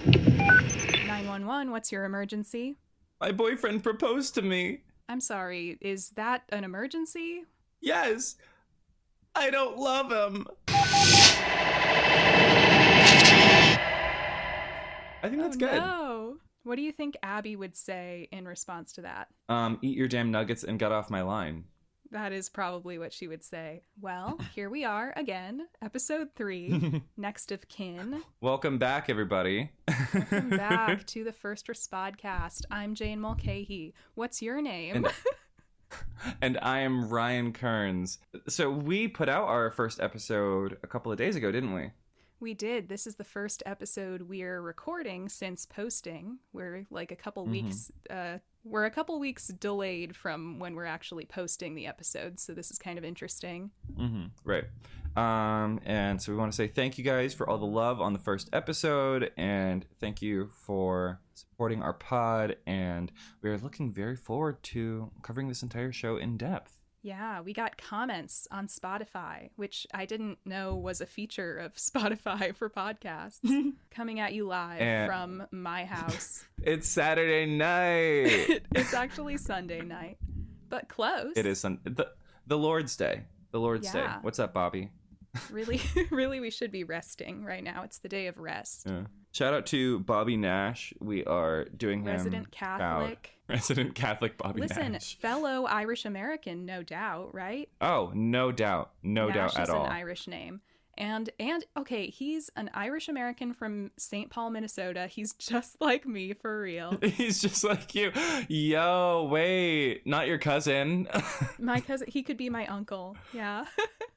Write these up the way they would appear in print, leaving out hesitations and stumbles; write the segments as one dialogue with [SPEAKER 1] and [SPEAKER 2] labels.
[SPEAKER 1] 911, what's your emergency?
[SPEAKER 2] My boyfriend proposed to me.
[SPEAKER 1] I'm sorry, is that an emergency?
[SPEAKER 2] Yes. I don't love him. I think that's good.
[SPEAKER 1] No. What do you think Abby would say in response to that?
[SPEAKER 2] Eat your damn nuggets and get off my line.
[SPEAKER 1] That is probably what she would say. Well, here we are again, episode 3, Next of Kin.
[SPEAKER 2] Welcome back, everybody.
[SPEAKER 1] Welcome back to the First Respodcast. I'm Jane Mulcahy. What's your name?
[SPEAKER 2] And I am Ryan Kearns. So we put out our first episode a couple of days ago, didn't we?
[SPEAKER 1] We did. This is the first episode we're recording since posting. We're like a couple weeks. We're a couple weeks delayed from when we're actually posting the episode, so this is kind of interesting.
[SPEAKER 2] Right. And so we want to say thank you guys for all the love on the first episode, and thank you for supporting our pod, and we're looking very forward to covering this entire show in depth.
[SPEAKER 1] Yeah, we got comments on Spotify, which I didn't know was a feature of Spotify for podcasts. Coming at you live from my house.
[SPEAKER 2] It's Saturday night.
[SPEAKER 1] It's actually Sunday night, but close.
[SPEAKER 2] It is the Lord's Day. The Lord's Day. What's up, Bobby?
[SPEAKER 1] Really, we should be resting right now. It's the day of rest.
[SPEAKER 2] Yeah. Shout out to Bobby Nash. We are doing
[SPEAKER 1] Resident Catholic.
[SPEAKER 2] Resident Catholic Bobby Nash.
[SPEAKER 1] Listen, fellow Irish American, no doubt, right?
[SPEAKER 2] Oh, no doubt. No
[SPEAKER 1] Nash
[SPEAKER 2] doubt at all.
[SPEAKER 1] Nash is an Irish name. And okay, he's an Irish American from St. Paul, Minnesota. He's just like me, for real.
[SPEAKER 2] He's just like you. Yo, wait, not your cousin.
[SPEAKER 1] My cousin, he could be my uncle. Yeah.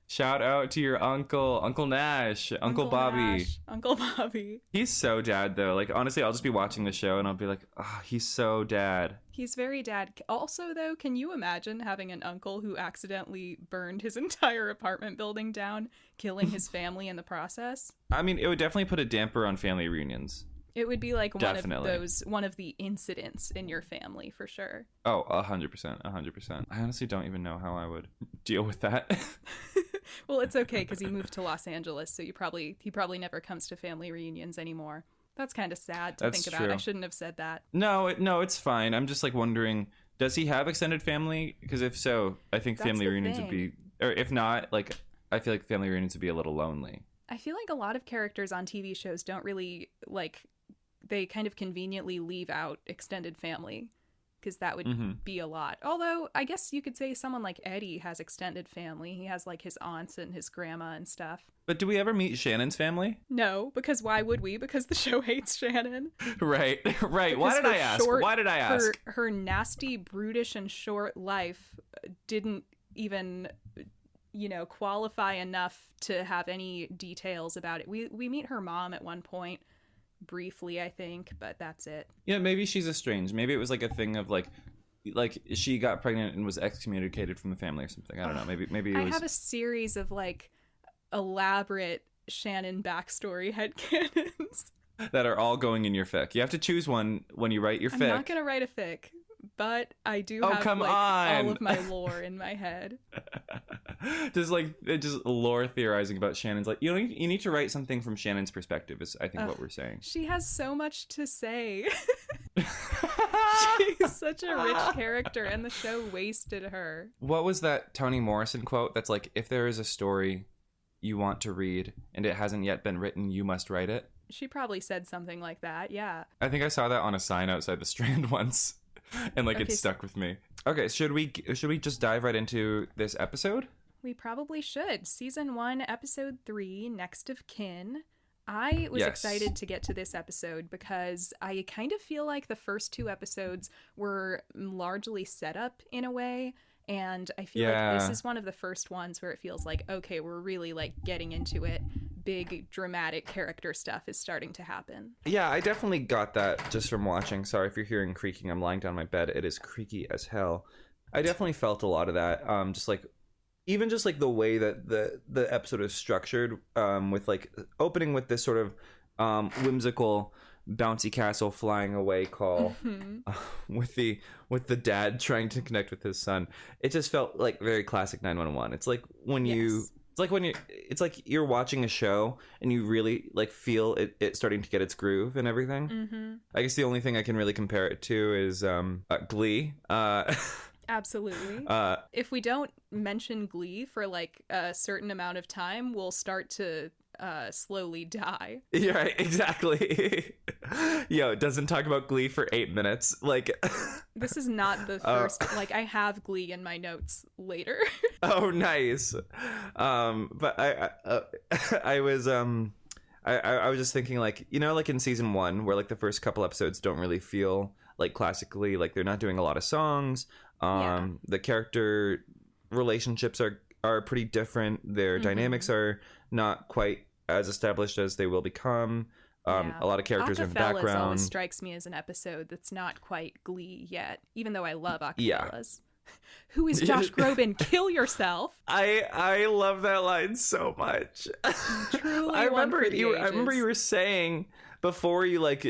[SPEAKER 2] Shout out to your uncle, Uncle Nash, Uncle Bobby.
[SPEAKER 1] Nash, Uncle Bobby.
[SPEAKER 2] He's so dad, though. Like, honestly, I'll just be watching the show and I'll be like, oh, he's so dad.
[SPEAKER 1] He's very dad. Also, though, can you imagine having an uncle who accidentally burned his entire apartment building down, killing his family in the process?
[SPEAKER 2] I mean, it would definitely put a damper on family reunions.
[SPEAKER 1] It would be like one of the incidents in your family, for sure.
[SPEAKER 2] Oh, 100%, 100%. I honestly don't even know how I would deal with that.
[SPEAKER 1] Well, it's okay because he moved to Los Angeles, so he probably never comes to family reunions anymore. That's kind of sad to think about. True. I shouldn't have said that.
[SPEAKER 2] No, it's fine. I'm just like wondering, does he have extended family? Because if so, I think family reunions would be, or if not, like, I feel like family reunions would be a little lonely.
[SPEAKER 1] I feel like a lot of characters on TV shows don't really, like, they kind of conveniently leave out extended family because that would be a lot. Although I guess you could say someone like Eddie has extended family. He has like his aunts and his grandma and stuff.
[SPEAKER 2] But do we ever meet Shannon's family?
[SPEAKER 1] No, because why would we? Because the show hates Shannon.
[SPEAKER 2] Right. Why did I ask?
[SPEAKER 1] Her nasty, brutish, and short life didn't even, qualify enough to have any details about it. We meet her mom at one point. Briefly, I think, but that's it.
[SPEAKER 2] Yeah, maybe she's estranged. Maybe it was like a thing of like she got pregnant and was excommunicated from the family or something. I don't know. Maybe it was...
[SPEAKER 1] I have a series of like elaborate Shannon backstory headcanons
[SPEAKER 2] that are all going in your fic. You have to choose one when you write your fic.
[SPEAKER 1] I'm not gonna write a fic, but I do have all of my lore in my head. just lore theorizing about Shannon's, like, you need to write something from Shannon's perspective is I think what we're saying. She has so much to say. She's such a rich character and the show wasted her.
[SPEAKER 2] What was that Toni Morrison quote that's like, if there is a story you want to read and it hasn't yet been written, you must write it?
[SPEAKER 1] She probably said something like that, yeah.
[SPEAKER 2] I think I saw that on a sign outside the Strand once. And it stuck with me. Okay, should we just dive right into this episode?
[SPEAKER 1] We probably should. Season 1, episode 3, Next of Kin. I was excited to get to this episode because I kind of feel like the first 2 episodes were largely set up in a way. And I feel like this is one of the first ones where it feels like, okay, we're really like getting into it. Big dramatic character stuff is starting to happen.
[SPEAKER 2] Yeah, I definitely got that just from watching. Sorry if you're hearing creaking. I'm lying down my bed. It is creaky as hell. I definitely felt a lot of that. Just like the way that the episode is structured, with like opening with this sort of whimsical bouncy castle flying away call, with the dad trying to connect with his son. It just felt like very classic 911. It's like when you It's like it's like you're watching a show and you really like feel it starting to get its groove and everything.
[SPEAKER 1] Mm-hmm.
[SPEAKER 2] I guess the only thing I can really compare it to is Glee.
[SPEAKER 1] Absolutely. If we don't mention Glee for like a certain amount of time, we'll start to slowly die.
[SPEAKER 2] Yeah, right, exactly. Yo, it doesn't talk about Glee for 8 minutes. Like,
[SPEAKER 1] this is not the first. Like, I have Glee in my notes later.
[SPEAKER 2] Oh, nice. But I was I was just thinking, like, you know, like in season 1, where like the first couple episodes don't really feel like classically, like they're not doing a lot of songs. The character relationships are pretty different. Their dynamics are not quite as established as they will become. A lot of characters are in the background.
[SPEAKER 1] Always strikes me as an episode that's not quite Glee yet, even though I love Acapellas.
[SPEAKER 2] Yeah.
[SPEAKER 1] Who is Josh Groban? Kill yourself.
[SPEAKER 2] I love that line so much.
[SPEAKER 1] Truly,
[SPEAKER 2] I remember you were saying before you like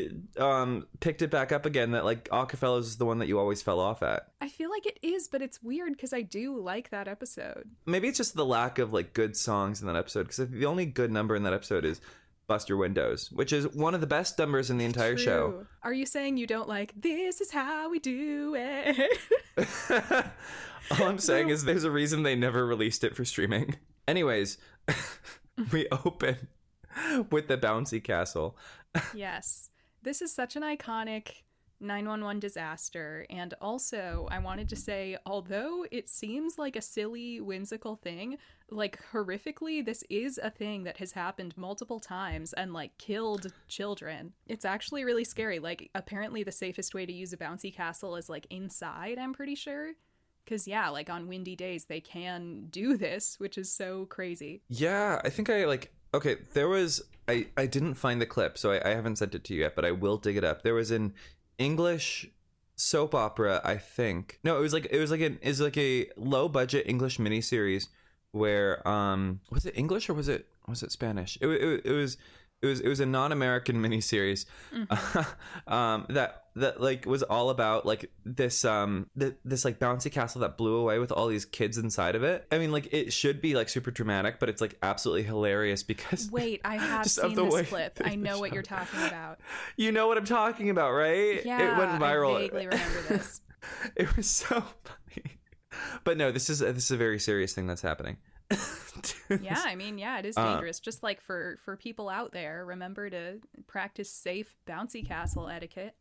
[SPEAKER 2] picked it back up again that like Acapellas is the one that you always fell off at.
[SPEAKER 1] I feel like it is, but it's weird because I do like that episode.
[SPEAKER 2] Maybe it's just the lack of like good songs in that episode, because the only good number in that episode is Bust Your Windows, which is one of the best numbers in the entire show.
[SPEAKER 1] Are you saying you don't like This Is How We Do It?
[SPEAKER 2] All I'm saying is there's a reason they never released it for streaming. Anyways, we open with the bouncy castle.
[SPEAKER 1] Yes. This is such an iconic 911 disaster. And also, I wanted to say, although it seems like a silly, whimsical thing, like horrifically, this is a thing that has happened multiple times and like killed children. It's actually really scary. Like, apparently the safest way to use a bouncy castle is like inside, I'm pretty sure. Because, yeah, like on windy days, they can do this, which is so crazy.
[SPEAKER 2] Yeah, I think okay, there was, I didn't find the clip, so I haven't sent it to you yet, but I will dig it up. There was an English soap opera, I think. No, it was like a low budget English miniseries where, was it English or was it Spanish? It was a non-American miniseries that like was all about like this this like bouncy castle that blew away with all these kids inside of it. I mean, like it should be like super dramatic, but it's like absolutely hilarious because
[SPEAKER 1] wait, I have seen this clip. I know what you're talking about.
[SPEAKER 2] You know what I'm talking about, right?
[SPEAKER 1] Yeah,
[SPEAKER 2] it went viral.
[SPEAKER 1] I vaguely remember this.
[SPEAKER 2] It was so funny. But no, this is a very serious thing that's happening.
[SPEAKER 1] Yeah, I mean, yeah, it is dangerous. Just like for people out there, remember to practice safe bouncy castle etiquette.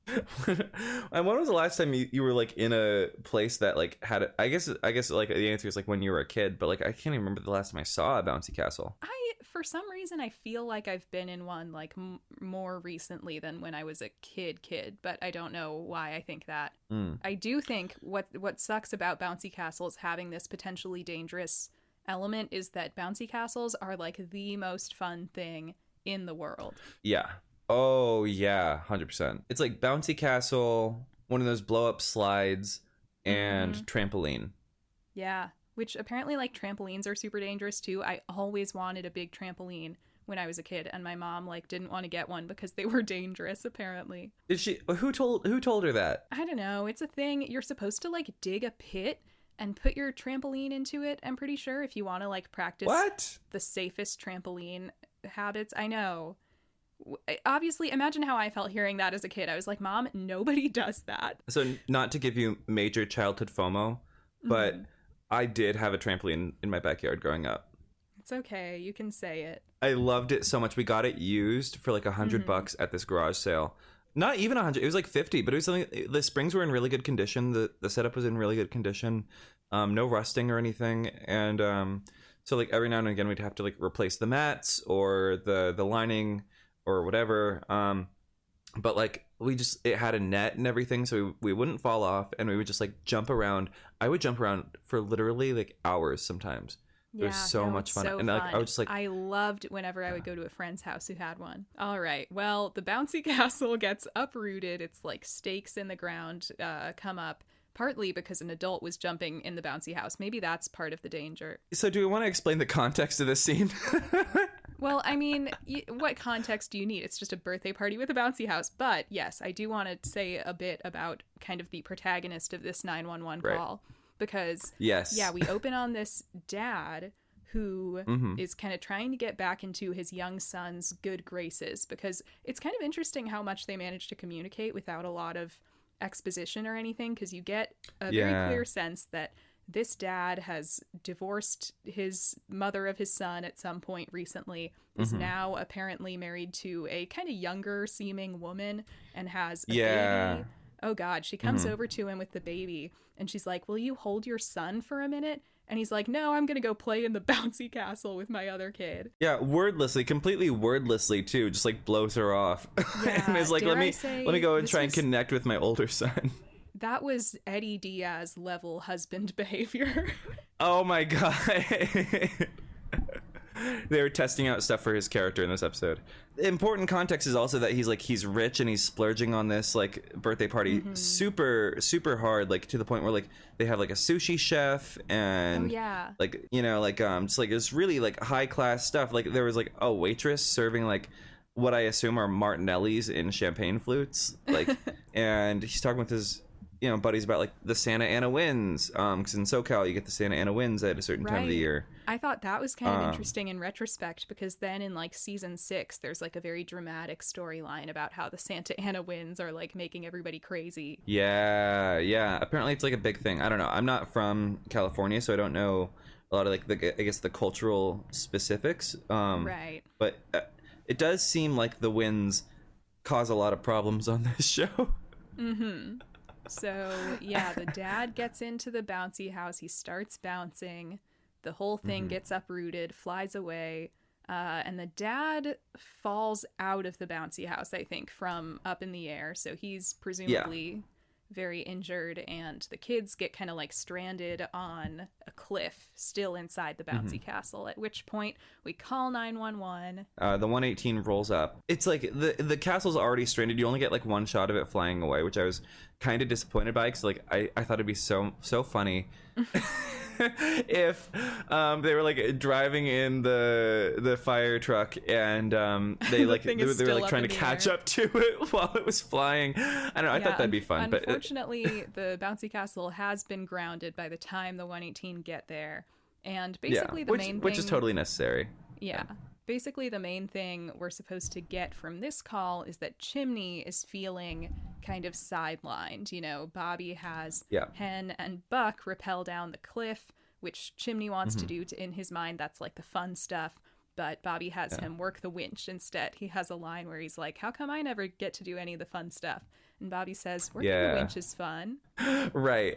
[SPEAKER 2] And when was the last time you were like in a place that like had it? I guess like the answer is like when you were a kid, but like I can't even remember the last time I saw a bouncy castle.
[SPEAKER 1] For some reason, I feel like I've been in one like more recently than when I was a kid, but I don't know why I think that. I do think what sucks about bouncy castles having this potentially dangerous element is that bouncy castles are like the most fun thing in the world. Yeah.
[SPEAKER 2] Oh yeah, 100%. It's like bouncy castle, one of those blow up slides, and trampoline.
[SPEAKER 1] Yeah, which apparently like trampolines are super dangerous too. I always wanted a big trampoline when I was a kid, and my mom like didn't want to get one because they were dangerous apparently.
[SPEAKER 2] Did she? Who told her that?
[SPEAKER 1] I don't know. It's a thing. You're supposed to like dig a pit and put your trampoline into it, I'm pretty sure, if you want to like practice the safest trampoline habits. I know. Obviously, imagine how I felt hearing that as a kid. I was like, Mom, nobody does that.
[SPEAKER 2] So not to give you major childhood FOMO, but I did have a trampoline in my backyard growing up.
[SPEAKER 1] It's okay. You can say it.
[SPEAKER 2] I loved it so much. We got it used for like $100 at this garage sale. Not even 100. It was like 50, but it was something. The springs were in really good condition. The setup was in really good condition. No rusting or anything. And so like every now and again we'd have to like replace the mats or the lining or whatever. But like it had a net and everything, so we wouldn't fall off, and we would just like jump around. I would jump around for literally like hours sometimes. It was so much fun.
[SPEAKER 1] So
[SPEAKER 2] and like, I was just like,
[SPEAKER 1] I loved whenever I would go to a friend's house who had one. All right. Well, the bouncy castle gets uprooted. It's like stakes in the ground come up, partly because an adult was jumping in the bouncy house. Maybe that's part of the danger.
[SPEAKER 2] So do we want to explain the context of this scene?
[SPEAKER 1] Well, I mean, what context do you need? It's just a birthday party with a bouncy house. But yes, I do want to say a bit about kind of the protagonist of this 911 call. Because,
[SPEAKER 2] yes,
[SPEAKER 1] yeah, we open on this dad who is kind of trying to get back into his young son's good graces, because it's kind of interesting how much they manage to communicate without a lot of exposition or anything, because you get a very clear sense that this dad has divorced his mother of his son at some point recently, is now apparently married to a kind of younger seeming woman and has a baby. Oh God, she comes over to him with the baby and she's like, "Will you hold your son for a minute?" And he's like, "No, I'm going to go play in the bouncy castle with my other kid."
[SPEAKER 2] Yeah, wordlessly, completely wordlessly too, just like blows her off.
[SPEAKER 1] Yeah,
[SPEAKER 2] and is like, let me go and try and connect with my older son.
[SPEAKER 1] That was Eddie Diaz level husband behavior.
[SPEAKER 2] Oh my God. They were testing out stuff for his character in this episode. The important context is also that he's rich and he's splurging on this like birthday party super, super hard, like to the point where like they have like a sushi chef and like, you know, like just like it's really like high class stuff. Like there was like a waitress serving like what I assume are Martinellis in champagne flutes, like and he's talking with his buddies about like the Santa Ana winds, because in SoCal you get the Santa Ana winds at a certain time of the year.
[SPEAKER 1] I thought that was kind of interesting in retrospect, because then in like season 6 there's like a very dramatic storyline about how the Santa Ana winds are like making everybody crazy.
[SPEAKER 2] Yeah, apparently it's like a big thing. I don't know, I'm not from California, so I don't know a lot of like the cultural specifics,
[SPEAKER 1] right,
[SPEAKER 2] but it does seem like the winds cause a lot of problems on this show.
[SPEAKER 1] So, yeah, the dad gets into the bouncy house. He starts bouncing. The whole thing gets uprooted, flies away. And the dad falls out of the bouncy house, I think, from up in the air. So he's presumably very injured. And the kids get kind of like stranded on a cliff, still inside the bouncy castle, at which point we call 911.
[SPEAKER 2] The 118 rolls up. It's like the castle's already stranded. You only get like one shot of it flying away, which I was kind of disappointed by, because like I thought it'd be so funny if they were like driving in the fire truck and they like they were like trying to catch up to it while it was flying. I don't know, I thought that'd be fun.
[SPEAKER 1] Unfortunately, the bouncy castle has been grounded by the time the 118 get there, and basically the main thing,
[SPEAKER 2] which is totally necessary.
[SPEAKER 1] Yeah. Basically, the main thing we're supposed to get from this call is that Chimney is feeling kind of sidelined. You know, Bobby has Hen and Buck rappel down the cliff, which Chimney wants to do. In his mind, that's like the fun stuff. But Bobby has him work the winch instead. He has a line where he's like, "How come I never get to do any of the fun stuff?" And Bobby says, "Working the winch is fun."
[SPEAKER 2] Right.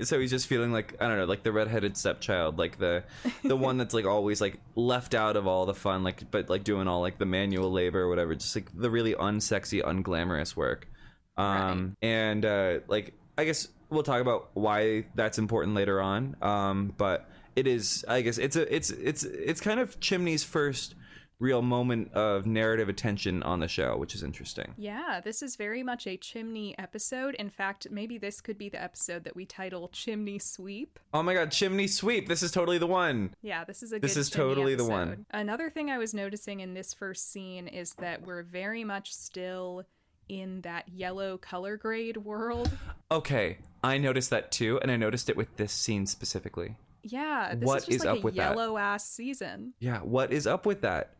[SPEAKER 2] So he's just feeling like, I don't know, like the redheaded stepchild, like the one that's like always like left out of all the fun, like, but like doing all like the manual labor or whatever, just like the really unsexy, unglamorous work. And like, I guess we'll talk about why that's important later on. But it is, I guess it's kind of Chimney's first real moment of narrative attention on the show, which is interesting.
[SPEAKER 1] Yeah, this is very much a Chimney episode. In fact, maybe this could be the episode that we title Chimney Sweep.
[SPEAKER 2] Oh my God, Chimney Sweep. This is totally the one.
[SPEAKER 1] Yeah, this is
[SPEAKER 2] totally
[SPEAKER 1] episode.
[SPEAKER 2] The one.
[SPEAKER 1] Another thing I was noticing in this first scene is that we're very much still in that yellow color grade world.
[SPEAKER 2] Okay, I noticed that too, and I noticed it with this scene specifically.
[SPEAKER 1] Yeah, this is just like a yellow ass season.
[SPEAKER 2] Yeah, what is up with that?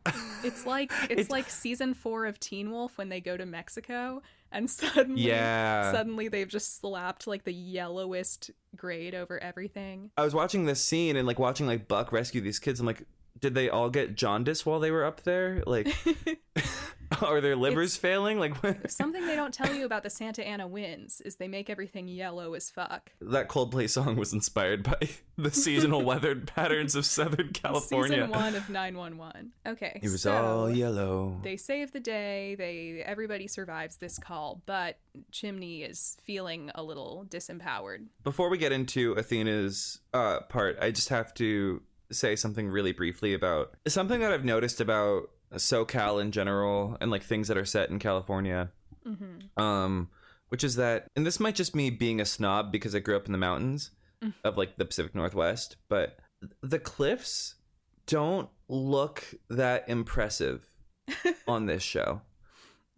[SPEAKER 1] It's like season 4 of Teen Wolf when they go to Mexico and suddenly they've just slapped like the yellowest grade over everything.
[SPEAKER 2] I was watching this scene and like watching like Buck rescue these kids. I'm like, did they all get jaundice while they were up there? Like, are their livers failing? Like, what?
[SPEAKER 1] Something they don't tell you about the Santa Ana winds is they make everything yellow as fuck.
[SPEAKER 2] That Coldplay song was inspired by the seasonal weather patterns of Southern California.
[SPEAKER 1] Season 1 of 911. Okay,
[SPEAKER 2] it was all yellow.
[SPEAKER 1] They save the day. Everybody survives this call, but Chimney is feeling a little disempowered.
[SPEAKER 2] Before we get into Athena's part, I just have to say something really briefly about something that I've noticed about SoCal in general and like things that are set in California, which is that, and this might just me being a snob because I grew up in the mountains of like the Pacific Northwest, but the cliffs don't look that impressive on this show.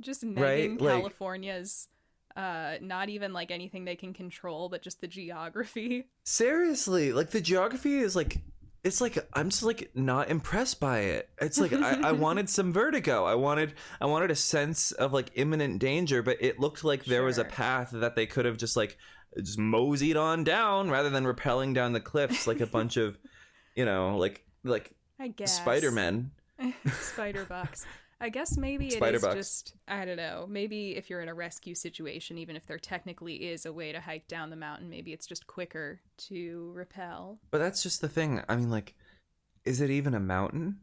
[SPEAKER 1] Just negging California's not even like anything they can control, but just the geography.
[SPEAKER 2] Seriously, like the geography is like, it's like I'm just like not impressed by it. It's like I wanted some vertigo. I wanted a sense of like imminent danger, but it looked like there was a path that they could have just moseyed on down rather than rappelling down the cliffs like a bunch of, like
[SPEAKER 1] I guess
[SPEAKER 2] Spider-Men.
[SPEAKER 1] Spider-Bucks. I guess maybe it is just, I don't know, maybe if you're in a rescue situation, even if there technically is a way to hike down the mountain, maybe it's just quicker to rappel.
[SPEAKER 2] But that's just the thing. I mean, like, is it even a mountain?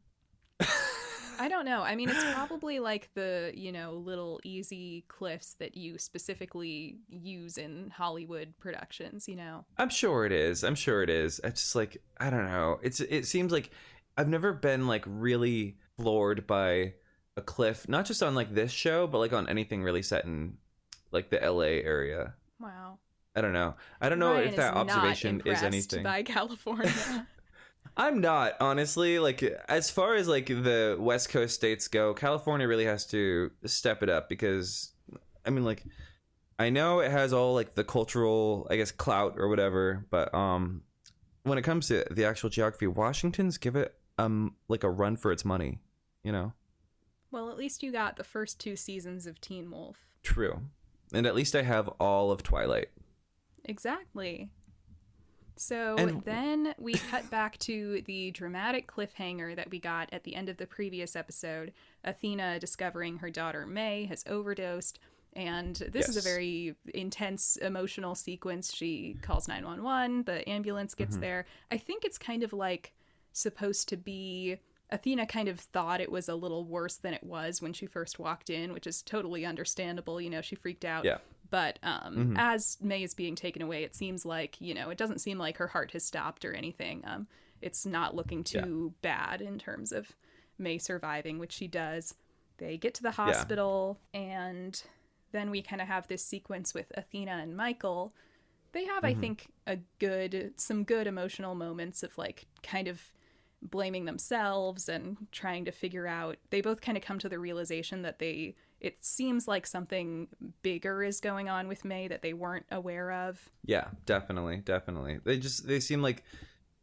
[SPEAKER 1] I don't know. I mean, it's probably like the, little easy cliffs that you specifically use in Hollywood productions,
[SPEAKER 2] I'm sure it is. It's just like, I don't know. It seems like I've never been like really floored by a cliff, not just on like this show, but like on anything really set in like the LA area.
[SPEAKER 1] Wow.
[SPEAKER 2] I don't know
[SPEAKER 1] Ryan
[SPEAKER 2] if that observation is anything
[SPEAKER 1] by California.
[SPEAKER 2] I'm not, honestly. Like, as far as like the West Coast states go, California really has to step it up, because I mean, like, I know it has all like the cultural, I guess, clout or whatever, but when it comes to the actual geography, Washington's give it like a run for its money,
[SPEAKER 1] Well, at least you got the first 2 seasons of Teen Wolf.
[SPEAKER 2] True. And at least I have all of Twilight.
[SPEAKER 1] Exactly. So then we cut back to the dramatic cliffhanger that we got at the end of the previous episode. Athena discovering her daughter May has overdosed. And this is a very intense emotional sequence. She calls 911. The ambulance gets there. I think it's kind of like supposed to be... Athena kind of thought it was a little worse than it was when she first walked in, which is totally understandable. She freaked out.
[SPEAKER 2] Yeah.
[SPEAKER 1] But as May is being taken away, it seems like, it doesn't seem like her heart has stopped or anything. It's not looking too bad in terms of May surviving, which she does. They get to the hospital, and then we kind of have this sequence with Athena and Michael. They have, I think, some good emotional moments of like kind of blaming themselves and trying to figure out. They both kind of come to the realization that it seems like something bigger is going on with May that they weren't aware of. Yeah,
[SPEAKER 2] definitely. They seem like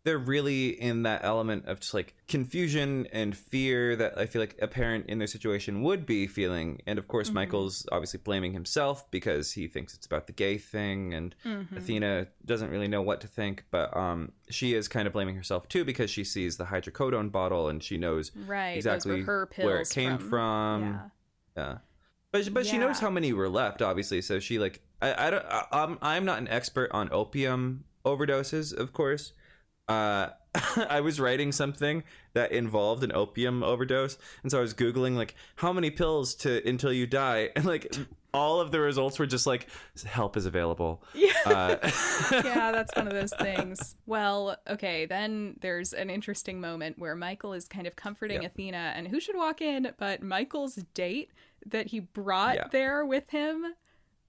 [SPEAKER 2] they're really in that element of just like confusion and fear that I feel like a parent in their situation would be feeling. And of course, Michael's obviously blaming himself because he thinks it's about the gay thing, and Athena doesn't really know what to think, but she is kind of blaming herself too, because she sees the hydrocodone bottle and she knows exactly where it came from. Yeah. But she knows how many were left, obviously. So she like, I'm not an expert on opium overdoses, of course. I was writing something that involved an opium overdose, and so I was Googling like how many pills until you die, and like all of the results were just like help is available.
[SPEAKER 1] Yeah, that's one of those things. Well, okay, then there's an interesting moment where Michael is kind of comforting Athena, and who should walk in but Michael's date that he brought there with him.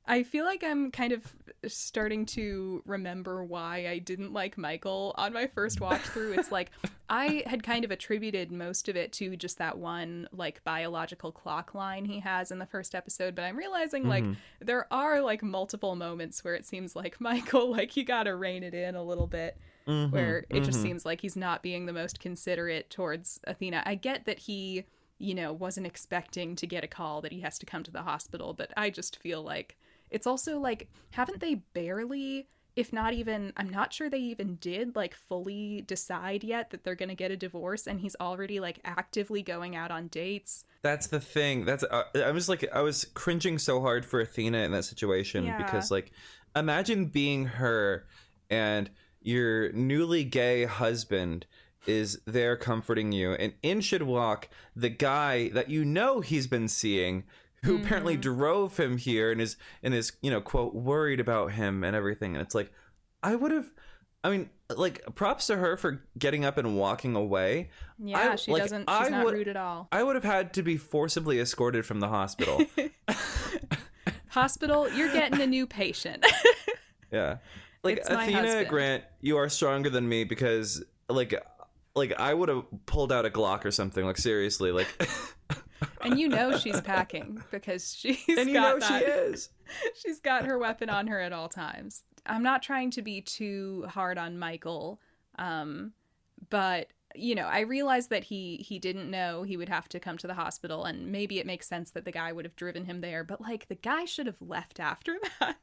[SPEAKER 1] I feel like I'm kind of starting to remember why I didn't like Michael on my first watch through. It's like I had kind of attributed most of it to just that one like biological clock line he has in the first episode, but I'm realizing like there are like multiple moments where it seems like Michael, like you gotta rein it in a little bit, where it just seems like he's not being the most considerate towards Athena. I get that he, wasn't expecting to get a call that he has to come to the hospital, but I just feel like it's also like, haven't they barely, if not even, I'm not sure they even did like fully decide yet that they're going to get a divorce, and he's already like actively going out on dates.
[SPEAKER 2] That's the thing. I was cringing so hard for Athena in that situation, because like, imagine being her and your newly gay husband is there comforting you, and in should walk the guy that he's been seeing, who apparently drove him here and is quote worried about him and everything. And it's like, props to her for getting up and walking away.
[SPEAKER 1] Yeah, she's not rude at all.
[SPEAKER 2] I would have had to be forcibly escorted from the hospital.
[SPEAKER 1] Hospital, you're getting a new patient.
[SPEAKER 2] Yeah. Like, Athena Grant, you are stronger than me, because like I would have pulled out a Glock or something, like seriously, like.
[SPEAKER 1] And she's packing, because she is. She's got her weapon on her at all times. I'm not trying to be too hard on Michael, But I realized that he didn't know he would have to come to the hospital, and maybe it makes sense that the guy would have driven him there, but like the guy should have left after that.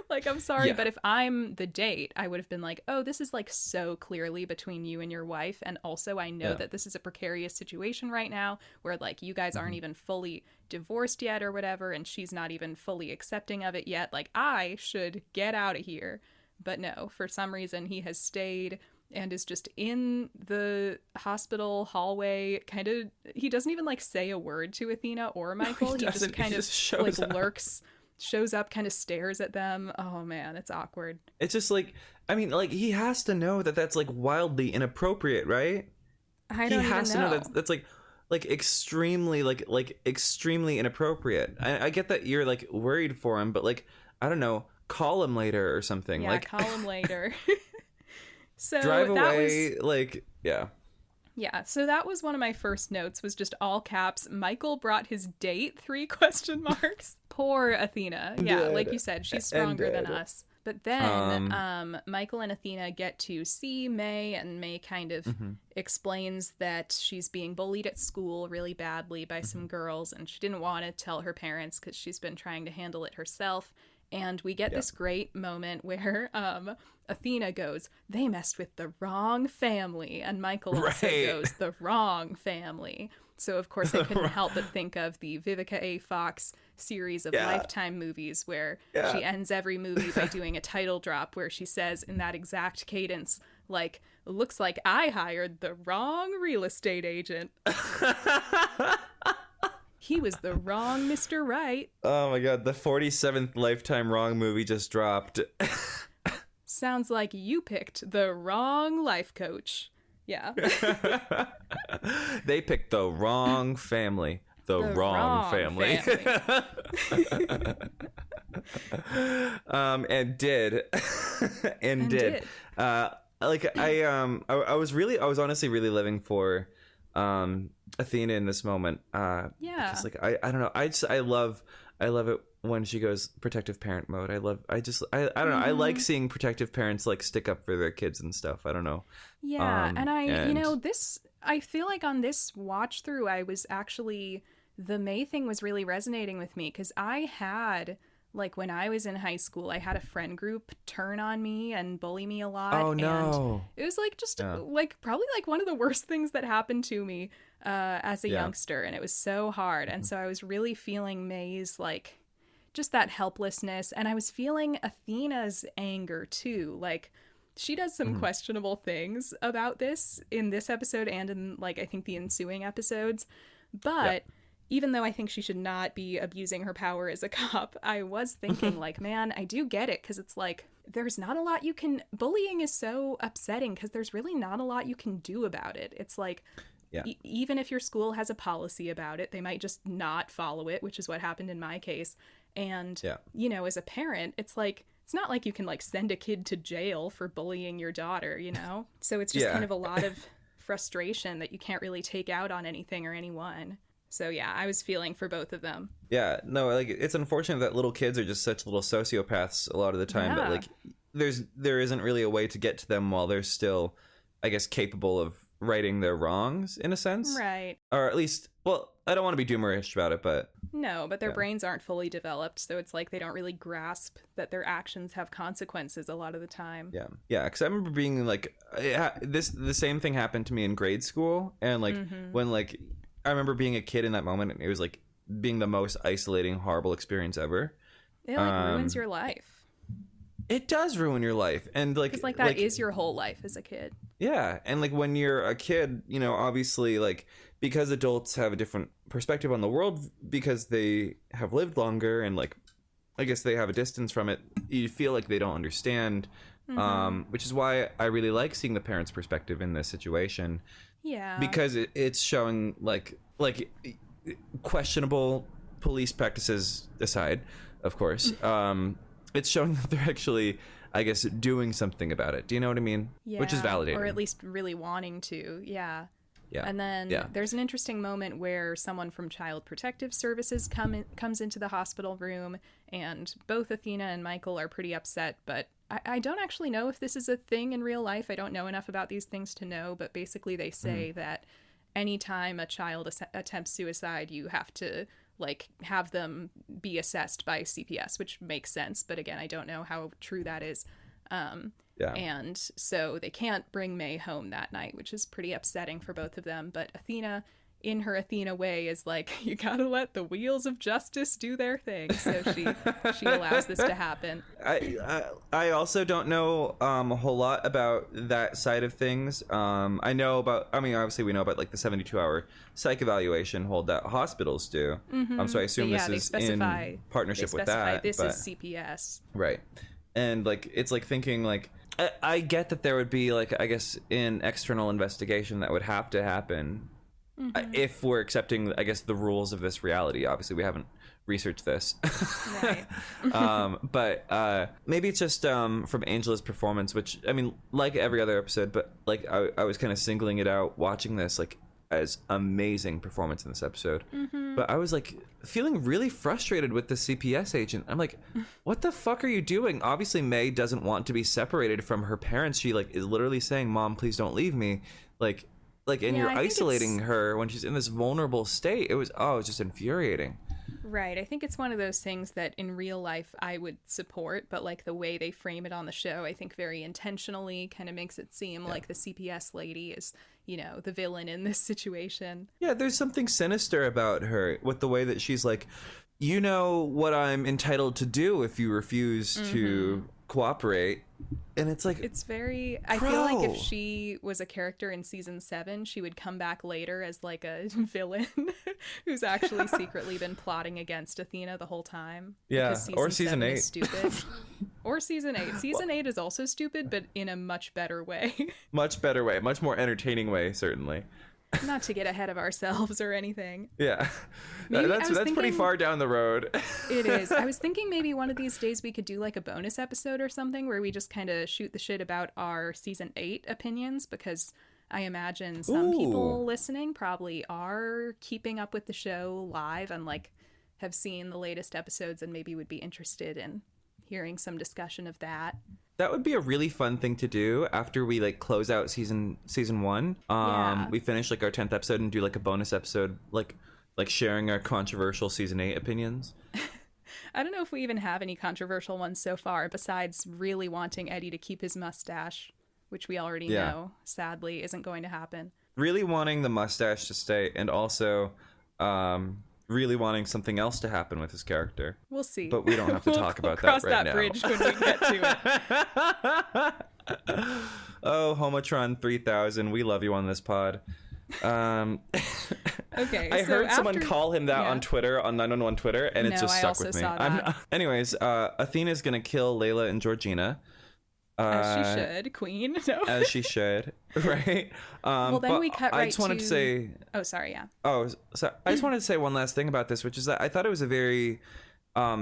[SPEAKER 1] Like, I'm sorry, but if I'm the date, I would have been like, oh, this is like so clearly between you and your wife, and also I know that this is a precarious situation right now where like you guys aren't even fully divorced yet or whatever, and she's not even fully accepting of it yet. Like, I should get out of here. But no, for some reason he has stayed and is just in the hospital hallway. He doesn't even like say a word to Athena or Michael. He just kind of like lurks, shows up, kind of stares at them. Oh man, it's awkward.
[SPEAKER 2] It's just like, I mean, like, he has to know that that's like wildly inappropriate, right?
[SPEAKER 1] I don't even know. He has to know
[SPEAKER 2] that's like extremely extremely inappropriate. I get that you're like worried for him, but like, I don't know, call him later or something.
[SPEAKER 1] Yeah,
[SPEAKER 2] like
[SPEAKER 1] call him later. So
[SPEAKER 2] drive away, like, yeah.
[SPEAKER 1] Yeah, so that was one of my first notes, was just all caps, Michael brought his date, 3 question marks. Poor Athena. Yeah, like you said, she's stronger than us. But then Michael and Athena get to see May, and May kind of explains that she's being bullied at school really badly by some girls, and she didn't want to tell her parents because she's been trying to handle it herself. And we get this great moment where Athena goes, they messed with the wrong family. And Michael also goes, the wrong family. So, of course, I couldn't help but think of the Vivica A. Fox series of Lifetime movies where she ends every movie by doing a title drop where she says in that exact cadence, like, looks like I hired the wrong real estate agent. He was the wrong Mr. Right.
[SPEAKER 2] Oh my god, the 47th Lifetime Wrong movie just dropped.
[SPEAKER 1] Sounds like you picked the wrong life coach. Yeah.
[SPEAKER 2] They picked the wrong family. The wrong family. And did. and did. Like, I was honestly really living for Athena in this moment. Because, like, I don't know, I love it when she goes protective parent mode. I don't know, I like seeing protective parents like stick up for their kids and stuff. I don't know.
[SPEAKER 1] I feel like on this watch through, I was actually, the May thing was really resonating with me, because I had, like, when I was in high school, I had a friend group turn on me and bully me a lot.
[SPEAKER 2] Oh no.
[SPEAKER 1] And it was like just like probably like one of the worst things that happened to me as a youngster, and it was so hard. And so I was really feeling May's like just that helplessness, and I was feeling Athena's anger too. Like, she does some questionable things about this in this episode and in, like, I think the ensuing episodes, but even though I think she should not be abusing her power as a cop, I was thinking, like, man, I do get it, because it's like, there's not a lot you can... Bullying is so upsetting, because there's really not a lot you can do about it. It's like, even if your school has a policy about it, they might just not follow it, which is what happened in my case. And, you know, as a parent, it's like, it's not like you can, like, send a kid to jail for bullying your daughter, you know? So it's just kind of a lot of frustration that you can't really take out on anything or anyone. So yeah, I was feeling for both of them.
[SPEAKER 2] Yeah, no, like, it's unfortunate that little kids are just such little sociopaths a lot of the time, but like, there isn't really a way to get to them while they're still, I guess, capable of righting their wrongs in a sense.
[SPEAKER 1] Right.
[SPEAKER 2] Or at least, well, I don't want to be doomerish about it, but...
[SPEAKER 1] No, but their brains aren't fully developed, so it's like they don't really grasp that their actions have consequences a lot of the time. Yeah, because I remember being like, the same thing happened to me in grade school, and like, when like, I remember being a kid in that moment, and it was like being the most isolating, horrible experience ever. It like ruins your life.
[SPEAKER 2] It does ruin your life, and like,
[SPEAKER 1] because like that is your whole life as a kid.
[SPEAKER 2] Yeah, and like when you're a kid, you know, obviously, like, because adults have a different perspective on the world because they have lived longer, and like, I guess they have a distance from it, you feel like they don't understand, which is why I really like seeing the parents' perspective in this situation.
[SPEAKER 1] Yeah,
[SPEAKER 2] because it's showing like questionable police practices aside, of course, it's showing that they're actually, I guess, doing something about it. Do you know what I mean?
[SPEAKER 1] Yeah,
[SPEAKER 2] which is validating, or
[SPEAKER 1] at least really wanting to. Yeah. And then there's an interesting moment where someone from Child Protective Services comes into the hospital room, and both Athena and Michael are pretty upset, but I don't actually know if this is a thing in real life. I don't know enough about these things to know, but basically they say that anytime a child attempts suicide, you have to like have them be assessed by CPS, which makes sense. But again, I don't know how true that is. And so they can't bring May home that night, which is pretty upsetting for both of them. But Athena, in her Athena way, is like, you gotta let the wheels of justice do their thing. So she allows this to happen.
[SPEAKER 2] I also don't know a whole lot about that side of things. I know about, I mean, obviously we know about like the 72-hour psych evaluation hold that hospitals do. So I assume this is in partnership with that.
[SPEAKER 1] This is CPS.
[SPEAKER 2] Right. And like, it's like thinking like, I get that there would be like, I guess, an external investigation that would have to happen if we're accepting, I guess, the rules of this reality. Obviously, we haven't researched this.
[SPEAKER 1] Right.
[SPEAKER 2] But maybe it's just from Angela's performance, which, I mean, like every other episode, but like I was kind of singling it out watching this, like, as amazing performance in this episode. But I was like feeling really frustrated with the CPS agent. I'm like, what the fuck are you doing? Obviously May doesn't want to be separated from her parents. She like is literally saying, Mom, please don't leave me. Like and you're isolating her when she's in this vulnerable state. It was just infuriating.
[SPEAKER 1] Right. I think it's one of those things that in real life I would support, but like the way they frame it on the show, I think very intentionally kind of makes it seem like the CPS lady is, you know, the villain in this situation. Yeah,
[SPEAKER 2] there's something sinister about her with the way that she's like, you know what I'm entitled to do if you refuse to cooperate. And it's like,
[SPEAKER 1] it's very, I feel like if she was a character in season 7, she would come back later as like a villain who's actually secretly been plotting against Athena the whole time.
[SPEAKER 2] Yeah, or season 8
[SPEAKER 1] is stupid. Or season 8. Season 8 is also stupid, but in a much better way.
[SPEAKER 2] Much better way, much more entertaining way, certainly.
[SPEAKER 1] Not to get ahead of ourselves or anything.
[SPEAKER 2] Yeah. That's thinking, pretty far down the road.
[SPEAKER 1] It is. I was thinking maybe one of these days we could do like a bonus episode or something where we just kind of shoot the shit about our season 8 opinions, because I imagine some people listening probably are keeping up with the show live and like have seen the latest episodes and maybe would be interested in hearing some discussion of that.
[SPEAKER 2] That would be a really fun thing to do after we like close out season 1. We finish like our 10th episode and do like a bonus episode, like sharing our controversial season 8 opinions.
[SPEAKER 1] I don't know if we even have any controversial ones so far, besides really wanting Eddie to keep his mustache, which we already know, sadly, isn't going to happen.
[SPEAKER 2] Really wanting the mustache to stay, and also really wanting something else to happen with his character.
[SPEAKER 1] We'll see.
[SPEAKER 2] But we don't have to talk about that right now.
[SPEAKER 1] We'll cross that bridge when we get
[SPEAKER 2] to it. Oh, Homotron 3000, we love you on this pod.
[SPEAKER 1] Okay,
[SPEAKER 2] I heard someone call him that on Twitter, on 911 Twitter, and it just stuck with me. Anyways, Athena's gonna kill Layla and Georgina.
[SPEAKER 1] As she should, queen. No.
[SPEAKER 2] As she should, right?
[SPEAKER 1] Well, then we cut right
[SPEAKER 2] I just wanted to say...
[SPEAKER 1] Oh, sorry, yeah.
[SPEAKER 2] Oh, so I just wanted to say one last thing about this, which is that I thought it was a very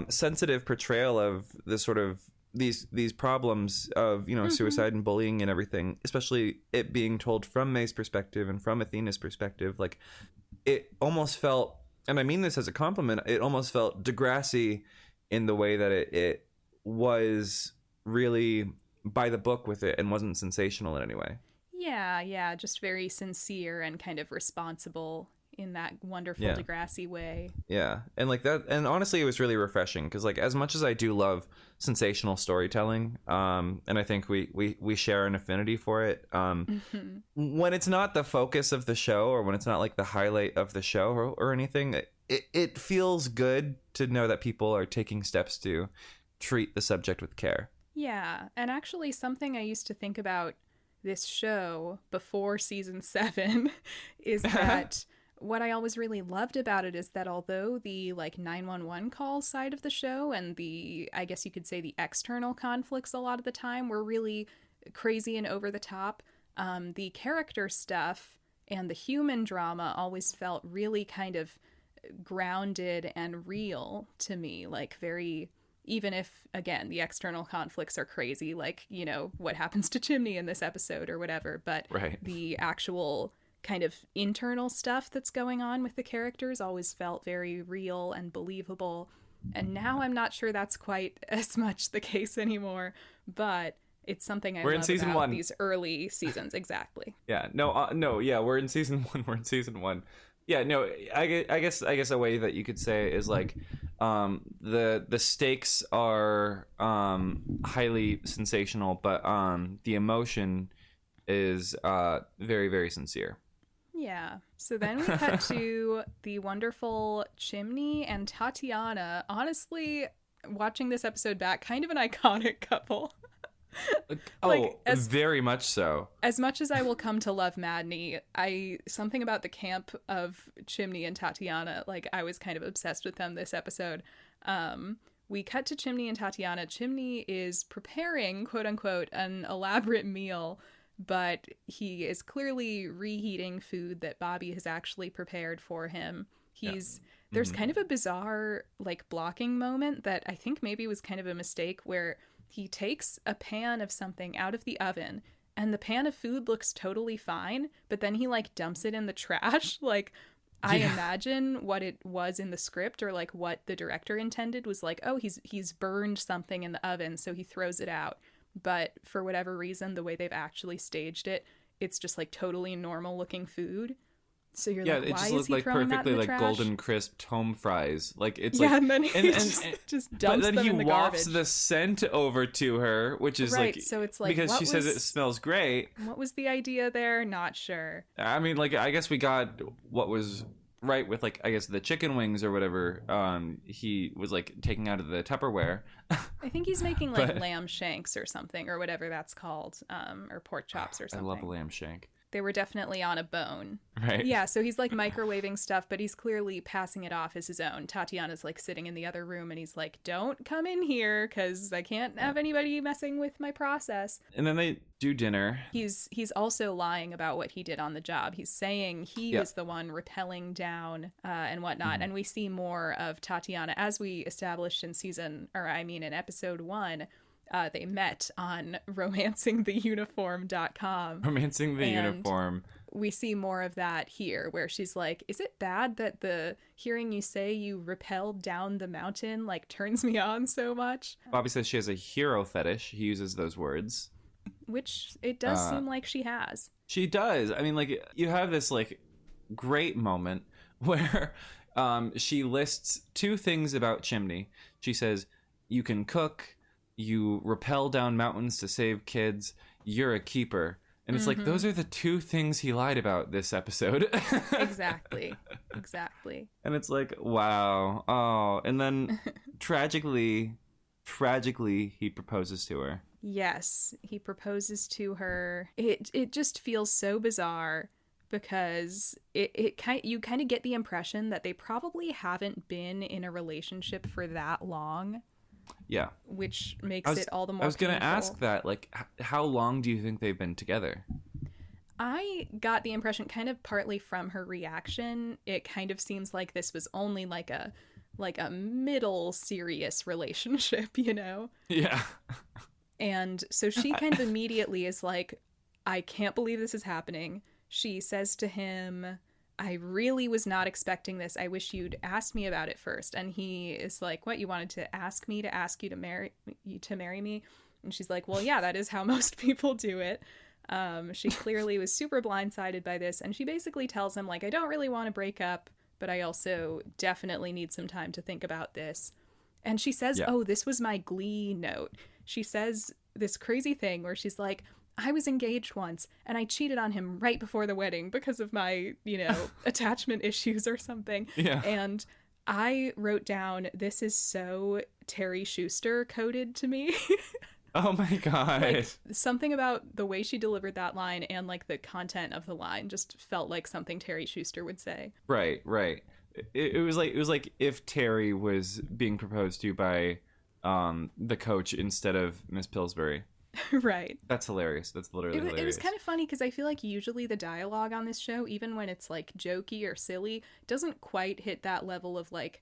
[SPEAKER 2] sensitive portrayal of the sort of these problems of, you know, suicide and bullying and everything, especially it being told from May's perspective and from Athena's perspective. Like, it almost felt, and I mean this as a compliment, it almost felt Degrassi in the way that it was really by the book with it and wasn't sensational in any way.
[SPEAKER 1] Yeah, just very sincere and kind of responsible in that wonderful Degrassi way.
[SPEAKER 2] Yeah, and like that, and honestly, it was really refreshing because, like, as much as I do love sensational storytelling, and I think we share an affinity for it, when it's not the focus of the show or when it's not like the highlight of the show or anything, it feels good to know that people are taking steps to treat the subject with care.
[SPEAKER 1] Yeah, and actually something I used to think about this show before season 7 is that what I always really loved about it is that although the like 911 call side of the show and the, I guess you could say, the external conflicts a lot of the time were really crazy and over the top, the character stuff and the human drama always felt really kind of grounded and real to me, like very... Even if, again, the external conflicts are crazy, like, you know, what happens to Chimney in this episode or whatever, but the actual kind of internal stuff that's going on with the characters always felt very real and believable. And now I'm not sure that's quite as much the case anymore, but it's something I
[SPEAKER 2] We're
[SPEAKER 1] love
[SPEAKER 2] in season
[SPEAKER 1] about
[SPEAKER 2] one.
[SPEAKER 1] these early seasons. Exactly.
[SPEAKER 2] Yeah. No. Yeah. We're in season one. We're in season one. Yeah. No. I guess a way that you could say is like, the stakes are highly sensational, but the emotion is very, very sincere.
[SPEAKER 1] Yeah. So then we cut to the wonderful Chimney and Tatiana. Honestly, watching this episode back, kind of an iconic couple.
[SPEAKER 2] Very much so.
[SPEAKER 1] As much as I will come to love Madney, something about the camp of Chimney and Tatiana, like I was kind of obsessed with them this episode. We cut to Chimney and Tatiana. Chimney is preparing, quote unquote, an elaborate meal, but he is clearly reheating food that Bobby has actually prepared for him. There's kind of a bizarre like blocking moment that I think maybe was kind of a mistake, where he takes a pan of something out of the oven and the pan of food looks totally fine, but then he like dumps it in the trash. Like, I imagine what it was in the script, or like what the director intended was like, oh, he's burned something in the oven, so he throws it out. But for whatever reason, the way they've actually staged it, it's just like totally normal looking food. So you're like, why is he throwing that in the trash?
[SPEAKER 2] Perfectly like golden crisp home fries. Like it's
[SPEAKER 1] and then he just dumps them in the garbage. But then he wafts
[SPEAKER 2] the scent over to her, which is right.
[SPEAKER 1] Like, so it's like,
[SPEAKER 2] because she says it smells great.
[SPEAKER 1] What was the idea there? Not sure.
[SPEAKER 2] I mean, like, I guess we got what was right with, like, I guess the chicken wings or whatever. He was like taking out of the Tupperware.
[SPEAKER 1] I think he's making like lamb shanks or something, or whatever that's called, or pork chops or something.
[SPEAKER 2] I love a lamb shank.
[SPEAKER 1] They were definitely on a bone.
[SPEAKER 2] Right.
[SPEAKER 1] Yeah, so he's like microwaving stuff, but he's clearly passing it off as his own. Tatiana's like sitting in the other room and he's like, don't come in here because I can't have anybody messing with my process.
[SPEAKER 2] And then they do dinner.
[SPEAKER 1] He's also lying about what he did on the job. He's saying he was the one rappelling down and whatnot. Mm-hmm. And we see more of Tatiana, as we established in in episode 1. They met on romancingtheuniform.com.
[SPEAKER 2] Romancing the Uniform.
[SPEAKER 1] We see more of that here, where she's like, is it bad that the hearing you say you rappelled down the mountain like turns me on so much?
[SPEAKER 2] Bobby says she has a hero fetish. He uses those words.
[SPEAKER 1] Which it does seem like she has.
[SPEAKER 2] She does. I mean, like, you have this like great moment where she lists 2 things about Chimney. She says, you can cook, you rappel down mountains to save kids, you're a keeper. And it's like, those are the 2 things he lied about this episode.
[SPEAKER 1] Exactly.
[SPEAKER 2] And it's like, wow. Oh, and then tragically, he proposes to her.
[SPEAKER 1] Yes, he proposes to her. It just feels so bizarre, because you kind of get the impression that they probably haven't been in a relationship for that long.
[SPEAKER 2] Yeah.
[SPEAKER 1] Which makes it all the more
[SPEAKER 2] I was going to
[SPEAKER 1] painful.
[SPEAKER 2] ask that, like, how long do you think they've been together?
[SPEAKER 1] I got the impression, kind of partly from her reaction, it kind of seems like this was only like a middle serious relationship, you know?
[SPEAKER 2] Yeah.
[SPEAKER 1] And so she kind of immediately is like, I can't believe this is happening. She says to him, I really was not expecting this. I wish you'd asked me about it first. And he is like, what, you wanted to ask me to ask you to marry me? And she's like, well, yeah, that is how most people do it. She clearly was super blindsided by this. And she basically tells him, like, I don't really want to break up, but I also definitely need some time to think about this. And she says, oh, this was my Glee note. She says this crazy thing where she's like, I was engaged once and I cheated on him right before the wedding because of my, attachment issues or something.
[SPEAKER 2] Yeah.
[SPEAKER 1] And I wrote down, this is so Terry Schuster coded to me.
[SPEAKER 2] Oh my God.
[SPEAKER 1] Like, something about the way she delivered that line and like the content of the line just felt like something Terry Schuster would say.
[SPEAKER 2] Right. It was like if Terry was being proposed to by the coach instead of Miss Pillsbury.
[SPEAKER 1] Right.
[SPEAKER 2] That's hilarious. That's literally hilarious.
[SPEAKER 1] It was kind of funny because I feel like usually the dialogue on this show, even when it's like jokey or silly, doesn't quite hit that level of like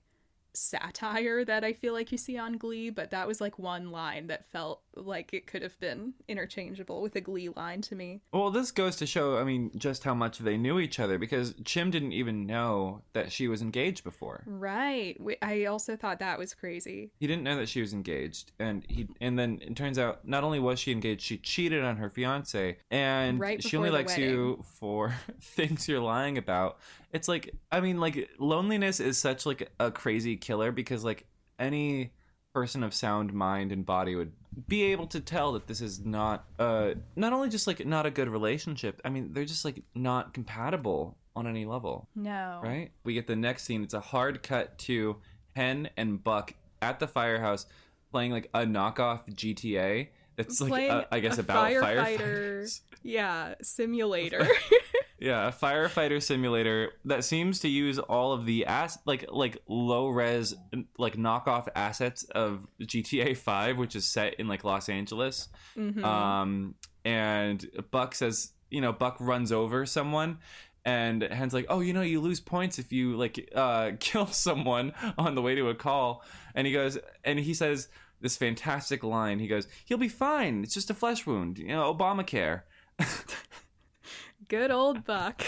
[SPEAKER 1] satire that I feel like you see on Glee, but that was like one line that felt like it could have been interchangeable with a Glee line to me.
[SPEAKER 2] Well, this goes to show, I mean, just how much they knew each other, because Chim didn't even know that she was engaged before.
[SPEAKER 1] Right. I also thought that was crazy.
[SPEAKER 2] He didn't know that she was engaged, and then it turns out not only was she engaged, she cheated on her fiance, and
[SPEAKER 1] right
[SPEAKER 2] she only likes
[SPEAKER 1] wedding.
[SPEAKER 2] You for things you're lying about. It's like, I mean, like, loneliness is such like a crazy killer, because like any person of sound mind and body would be able to tell that this is not only just like not a good relationship, I mean, they're just like not compatible on any level.
[SPEAKER 1] No.
[SPEAKER 2] Right? We get the next scene. It's a hard cut to Hen and Buck at the firehouse playing like a knockoff GTA that's like I guess about firefighters.
[SPEAKER 1] Yeah, simulator.
[SPEAKER 2] Yeah, a firefighter simulator that seems to use all of the like low res like knockoff assets of GTA 5, which is set in like Los Angeles.
[SPEAKER 1] Mm-hmm.
[SPEAKER 2] And Buck says, Buck runs over someone, and Hen's like, oh, you lose points if you like kill someone on the way to a call. And he says this fantastic line. He goes, he'll be fine. It's just a flesh wound. Obamacare.
[SPEAKER 1] Good old Buck.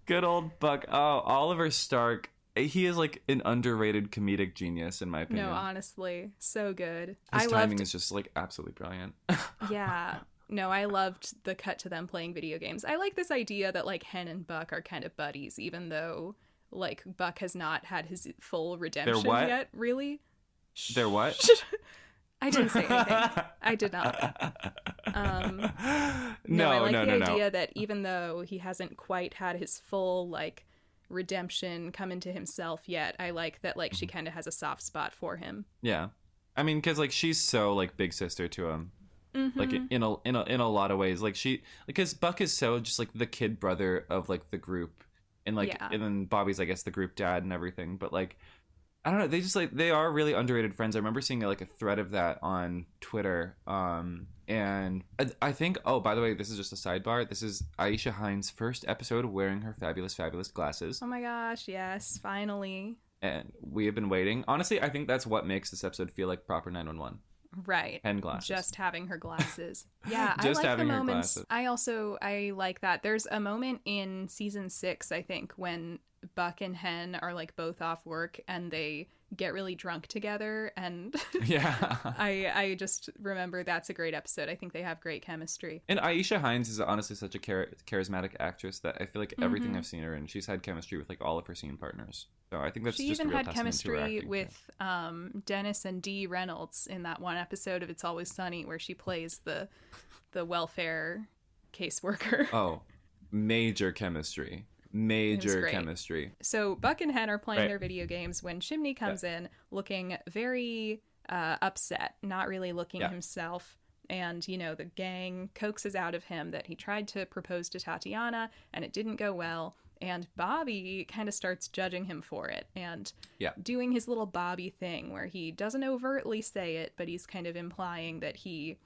[SPEAKER 2] Good old Buck. Oh, Oliver Stark. He is like an underrated comedic genius, in my opinion.
[SPEAKER 1] No, honestly. So good.
[SPEAKER 2] His timing is just like absolutely brilliant.
[SPEAKER 1] Yeah. No, I loved the cut to them playing video games. I like this idea that like Hen and Buck are kind of buddies, even though like Buck has not had his full redemption yet, really.
[SPEAKER 2] They're what?
[SPEAKER 1] I didn't say anything. I did not. No, I like the idea that even though he hasn't quite had his full like redemption come into himself yet, I like that like she kind of has a soft spot for him.
[SPEAKER 2] Yeah, I mean, because like she's so like big sister to him, like in a lot of ways. Like because Buck is so just like the kid brother of like the group, and like and then Bobby's I guess the group dad and everything, but like. I don't know. They just like they are really underrated friends. I remember seeing like a thread of that on Twitter. And I think. Oh, by the way, this is just a sidebar. This is Aisha Hines' first episode wearing her fabulous glasses.
[SPEAKER 1] Oh my gosh! Yes, finally.
[SPEAKER 2] And we have been waiting. Honestly, I think that's what makes this episode feel like proper 911.
[SPEAKER 1] Right.
[SPEAKER 2] And glasses.
[SPEAKER 1] Just having her glasses. Yeah,
[SPEAKER 2] just
[SPEAKER 1] I like
[SPEAKER 2] having
[SPEAKER 1] the
[SPEAKER 2] her
[SPEAKER 1] moments.
[SPEAKER 2] Glasses.
[SPEAKER 1] I like that. There's a moment in season 6, I think, when Buck and Hen are like both off work and they get really drunk together, and
[SPEAKER 2] yeah,
[SPEAKER 1] I just remember that's a great episode. I think they have great chemistry.
[SPEAKER 2] And Aisha Hines is honestly such a charismatic actress that I feel like everything I've seen her in, she's had chemistry with like all of her scene partners. So I think that's
[SPEAKER 1] she
[SPEAKER 2] just
[SPEAKER 1] even
[SPEAKER 2] a real
[SPEAKER 1] had
[SPEAKER 2] testament to her
[SPEAKER 1] chemistry
[SPEAKER 2] acting.
[SPEAKER 1] with Dennis and Dee Reynolds in that one episode of It's Always Sunny where she plays the welfare caseworker.
[SPEAKER 2] Oh, major chemistry. Major chemistry.
[SPEAKER 1] So Buck and Hen are playing their video games when Chimney comes in looking very upset, not really looking himself. And, the gang coaxes out of him that he tried to propose to Tatiana and it didn't go well. And Bobby kind of starts judging him for it and doing his little Bobby thing where he doesn't overtly say it, but he's kind of implying that he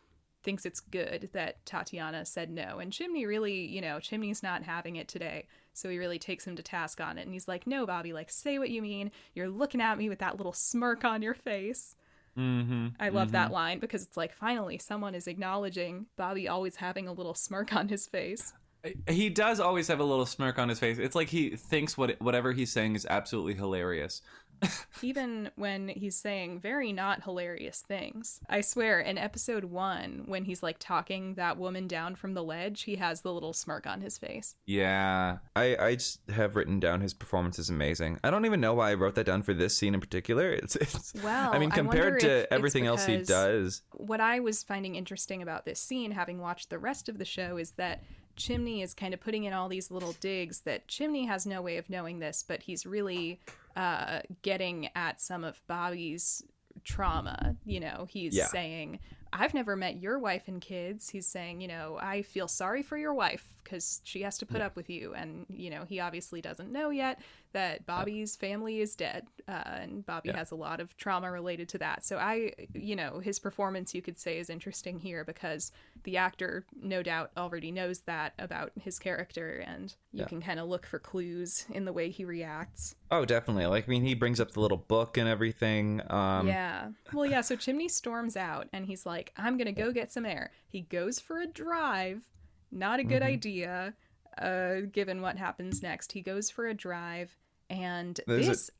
[SPEAKER 1] thinks it's good that Tatiana said no. And Chimney really, Chimney's not having it today. So he really takes him to task on it. And he's like, no, Bobby, like, say what you mean. You're looking at me with that little smirk on your face. I love that line because it's like, finally, someone is acknowledging Bobby always having a little smirk on his face.
[SPEAKER 2] He does always have a little smirk on his face. It's like he thinks whatever he's saying is absolutely hilarious.
[SPEAKER 1] Even when he's saying very not hilarious things. I swear, in episode 1, when he's like talking that woman down from the ledge, he has the little smirk on his face.
[SPEAKER 2] Yeah. I just have written down his performance is amazing. I don't even know why I wrote that down for this scene in particular. It's
[SPEAKER 1] well,
[SPEAKER 2] I mean, compared to everything else he does.
[SPEAKER 1] What I was finding interesting about this scene, having watched the rest of the show, is that Chimney is kind of putting in all these little digs that Chimney has no way of knowing this, but he's really getting at some of Bobby's trauma. He's saying, I've never met your wife and kids. He's saying, you know, I feel sorry for your wife because she has to put up with you. And, you know, he obviously doesn't know yet that Bobby's family is dead. And Bobby has a lot of trauma related to that. So you know, his performance, you could say, is interesting here because the actor no doubt already knows that about his character. And you can kind of look for clues in the way he reacts.
[SPEAKER 2] Oh, definitely. Like, I mean, he brings up the little book and everything.
[SPEAKER 1] Yeah. Well, yeah. So Chimney storms out and he's like, I'm going to go get some air. He goes for a drive. Not a good idea, given what happens next. He goes for a drive. And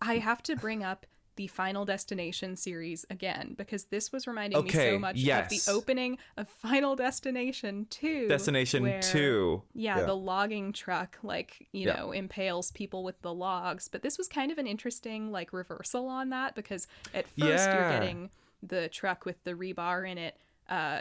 [SPEAKER 1] I have to bring up the Final Destination series again, because this was reminding me so much of the opening of Final Destination 2.
[SPEAKER 2] Destination 2.
[SPEAKER 1] Yeah, the logging truck, like, you know, impales people with the logs. But this was kind of an interesting, like, reversal on that, because at first you're getting the truck with the rebar in it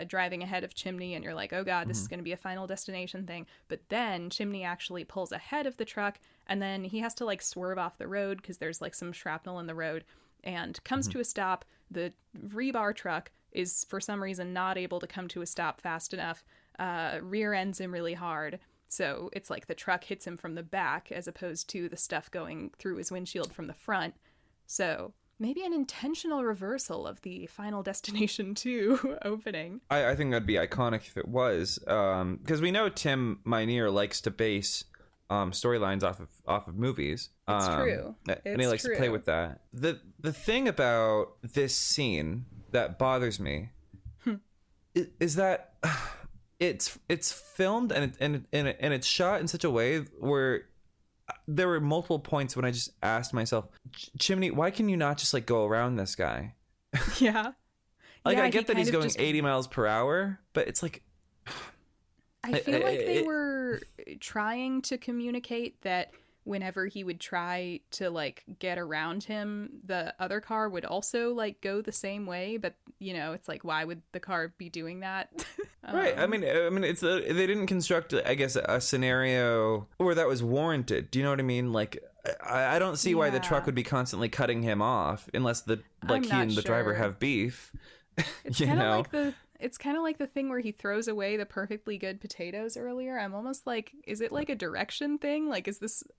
[SPEAKER 1] driving ahead of Chimney, and you're like, oh god, this is going to be a Final Destination thing. But then Chimney actually pulls ahead of the truck, and then he has to, like, swerve off the road because there's, like, some shrapnel in the road, and comes to a stop. The rebar truck is for some reason not able to come to a stop fast enough, rear ends him really hard, so it's like the truck hits him from the back as opposed to the stuff going through his windshield from the front. So maybe an intentional reversal of the Final Destination 2 opening.
[SPEAKER 2] I think that'd be iconic if it was, because we know Tim Minear likes to base storylines off of movies.
[SPEAKER 1] It's true.
[SPEAKER 2] And he likes to play with that. The thing about this scene that bothers me is that it's filmed and it's shot in such a way where there were multiple points when I just asked myself, Chimney, why can you not just, like, go around this guy?
[SPEAKER 1] Yeah.
[SPEAKER 2] Like, I get that he's going 80 miles per hour, but it's like,
[SPEAKER 1] I feel like they were trying to communicate that whenever he would try to, like, get around him, the other car would also, like, go the same way. But, you know, it's like, why would the car be doing that?
[SPEAKER 2] Right. I mean, it's they didn't construct, I guess, a scenario where that was warranted. Do you know what I mean? Like, I don't see why the truck would be constantly cutting him off unless he and the driver have beef.
[SPEAKER 1] It's kind of like it's kind of like the thing where he throws away the perfectly good potatoes earlier. I'm almost like, is it like a direction thing? Like,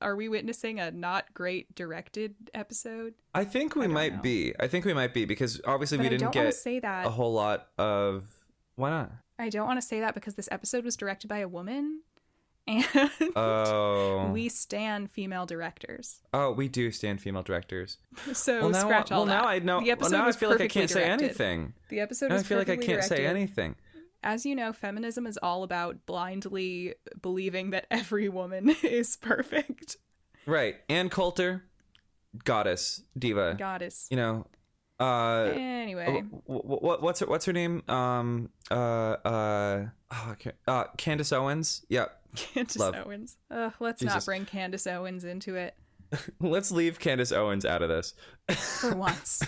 [SPEAKER 1] are we witnessing a not great directed episode?
[SPEAKER 2] I think we might be. I think we might be, because obviously we didn't get a whole lot of... Why not?
[SPEAKER 1] I don't want to say that because this episode was directed by a woman. And we stan female directors.
[SPEAKER 2] Oh, we do stan female directors.
[SPEAKER 1] So scratch all that.
[SPEAKER 2] Now I know. Now I feel like I can't say anything.
[SPEAKER 1] The episode
[SPEAKER 2] now
[SPEAKER 1] was
[SPEAKER 2] I feel like I can't say anything.
[SPEAKER 1] As you know, feminism is all about blindly believing that every woman is perfect.
[SPEAKER 2] Right. Ann Coulter, goddess, diva.
[SPEAKER 1] Goddess.
[SPEAKER 2] You know.
[SPEAKER 1] Anyway,
[SPEAKER 2] what's her name? Candace Owens. Yep.
[SPEAKER 1] Candace Owens. Let's not bring Candace Owens into it.
[SPEAKER 2] Let's leave Candace Owens out of this
[SPEAKER 1] for once.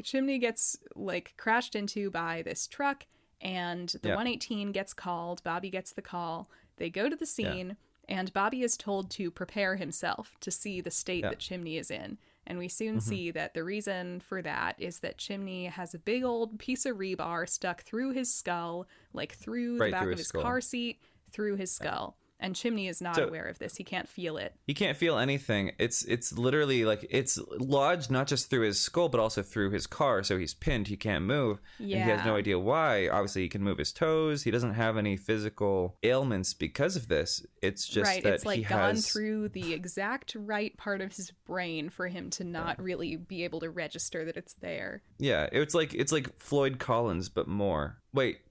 [SPEAKER 1] Chimney gets, like, crashed into by this truck, and the 118 gets called. Bobby gets the call. They go to the scene, and Bobby is told to prepare himself to see the state that Chimney is in. And we soon see that the reason for that is that Chimney has a big old piece of rebar stuck through his skull, like through the back of his car seat, through his skull. And Chimney is not aware of this. He can't feel it.
[SPEAKER 2] He can't feel anything. It's literally like it's lodged not just through his skull, but also through his car. So he's pinned. He can't move. Yeah. And he has no idea why. Obviously, he can move his toes. He doesn't have any physical ailments because of this. It's just that
[SPEAKER 1] it's like gone through the exact right part of his brain for him to not really be able to register that it's there.
[SPEAKER 2] Yeah, it's like Floyd Collins, but more. Wait,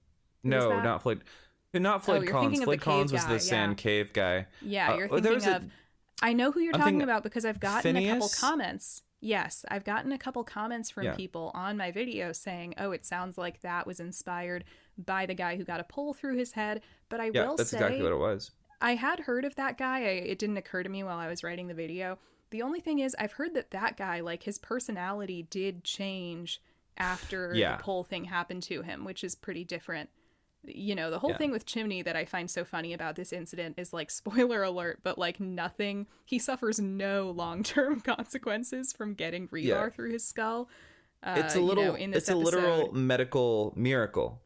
[SPEAKER 2] no, not Floyd. Not Floyd Collins. Floyd Collins was the sand cave guy.
[SPEAKER 1] Yeah, you're thinking of... I know who you're talking about because I've gotten a couple comments. Yes, I've gotten a couple comments from people on my video saying, oh, it sounds like that was inspired by the guy who got a pole through his head. But I will say...
[SPEAKER 2] that's exactly what it was.
[SPEAKER 1] I had heard of that guy. It didn't occur to me while I was writing the video. The only thing is, I've heard that guy, like, his personality did change after the pole thing happened to him, which is pretty different. You know, the whole thing with Chimney that I find so funny about this incident is, like, spoiler alert, but, like, he suffers no long-term consequences from getting rebar through his skull. in this
[SPEAKER 2] it's a literal medical miracle.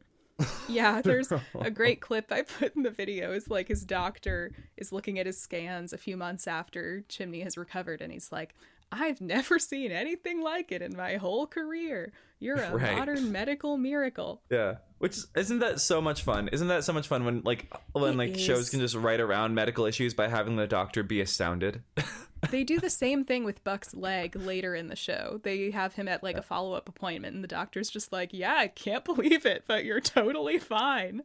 [SPEAKER 1] Yeah, there's a great clip I put in the video. It's like his doctor is looking at his scans a few months after Chimney has recovered, and he's like, I've never seen anything like it in my whole career. You're a modern medical miracle.
[SPEAKER 2] Yeah. Which isn't that so much fun? Isn't that so much fun when shows can just write around medical issues by having the doctor be astounded?
[SPEAKER 1] They do the same thing with Buck's leg later in the show. They have him at like a follow-up appointment, and the doctor's just like, yeah, I can't believe it, but you're totally fine.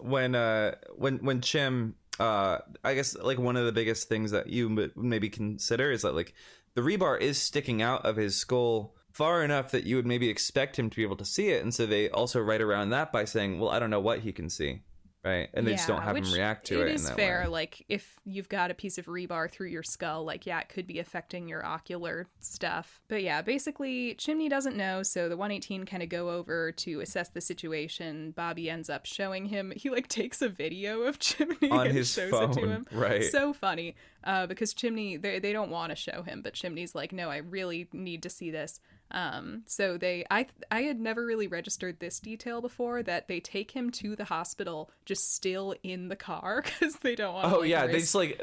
[SPEAKER 2] When Chim, I guess like one of the biggest things that you maybe consider is that like the rebar is sticking out of his skull far enough that you would maybe expect him to be able to see it, and so they also write around that by saying, well, I don't know what he can see. Right, and they just don't have him react to it.
[SPEAKER 1] It is fair. Like, if you've got a piece of rebar through your skull, like, yeah, it could be affecting your ocular stuff. But yeah, basically, Chimney doesn't know, so the 118 kind of go over to assess the situation. Bobby ends up showing him. He like takes a video of Chimney
[SPEAKER 2] on
[SPEAKER 1] and
[SPEAKER 2] his
[SPEAKER 1] shows
[SPEAKER 2] phone.
[SPEAKER 1] It to him.
[SPEAKER 2] Right,
[SPEAKER 1] so funny. Because Chimney, they don't want to show him, but Chimney's like, no, I really need to see this. So I had never really registered this detail before, that they take him to the hospital just still in the car because they don't want to
[SPEAKER 2] they just like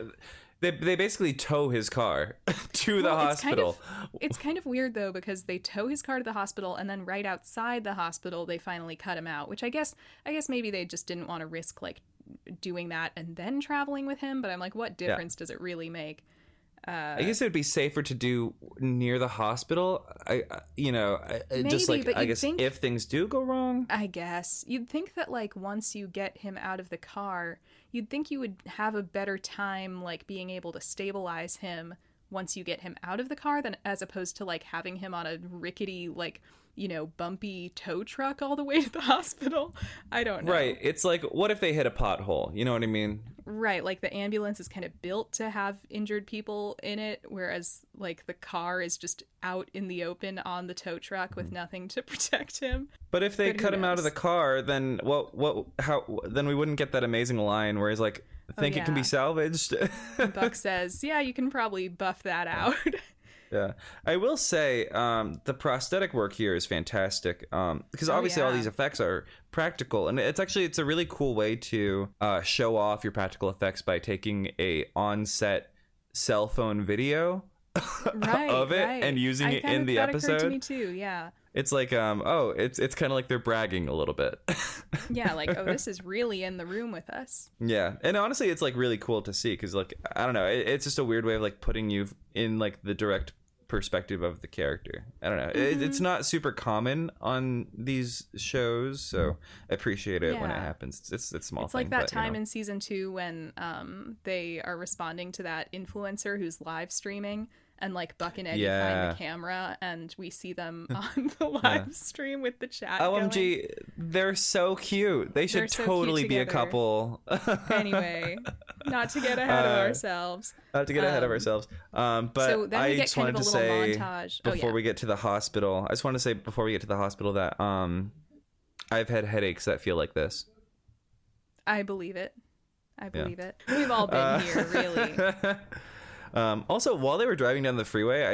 [SPEAKER 2] they basically tow his car to the hospital.
[SPEAKER 1] It's kind of weird though, because they tow his car to the hospital, and then right outside the hospital they finally cut him out, which I guess maybe they just didn't want to risk like doing that and then traveling with him, but I'm like, what difference does it really make?
[SPEAKER 2] I guess it would be safer to do near the hospital.
[SPEAKER 1] Maybe,
[SPEAKER 2] just like
[SPEAKER 1] but
[SPEAKER 2] I guess
[SPEAKER 1] think,
[SPEAKER 2] if things do go wrong.
[SPEAKER 1] I guess you'd think that like once you get him out of the car, you'd think you would have a better time like being able to stabilize him once you get him out of the car, than as opposed to like having him on a rickety like bumpy tow truck all the way to the hospital. I don't know.
[SPEAKER 2] Right. It's like, what if they hit a pothole? You know what I mean?
[SPEAKER 1] Right. Like the ambulance is kind of built to have injured people in it, whereas like the car is just out in the open on the tow truck with nothing to protect him.
[SPEAKER 2] But if they cut him out of the car, then then we wouldn't get that amazing line where he's like, think it can be salvaged.
[SPEAKER 1] Buck says, yeah, you can probably buff that out.
[SPEAKER 2] Yeah, I will say the prosthetic work here is fantastic because obviously all these effects are practical, and it's a really cool way to show off your practical effects by taking a on-set cell phone video of it and using it in the episode. That occurred to me
[SPEAKER 1] too. Yeah.
[SPEAKER 2] It's like it's kind of like they're bragging a little bit.
[SPEAKER 1] Yeah, like, oh, this is really in the room with us.
[SPEAKER 2] Yeah, and honestly, it's like really cool to see because like I don't know, it's just a weird way of like putting you in like the direct perspective of the character. I don't know. It's not super common on these shows, so I appreciate it when it happens. It's small.
[SPEAKER 1] It's like that time in season 2 when they are responding to that influencer who's live streaming. And like Buck and Eddie find the camera, and we see them on the live stream with the chat.
[SPEAKER 2] OMG,
[SPEAKER 1] going.
[SPEAKER 2] They're so cute. They should totally be a couple.
[SPEAKER 1] Anyway, not to get ahead of ourselves.
[SPEAKER 2] Not to get ahead of ourselves. But
[SPEAKER 1] so then
[SPEAKER 2] I just wanted to say
[SPEAKER 1] montage.
[SPEAKER 2] before we get to the hospital, that I've had headaches that feel like this.
[SPEAKER 1] I believe it. We've all been here, really.
[SPEAKER 2] Also, while they were driving down the freeway,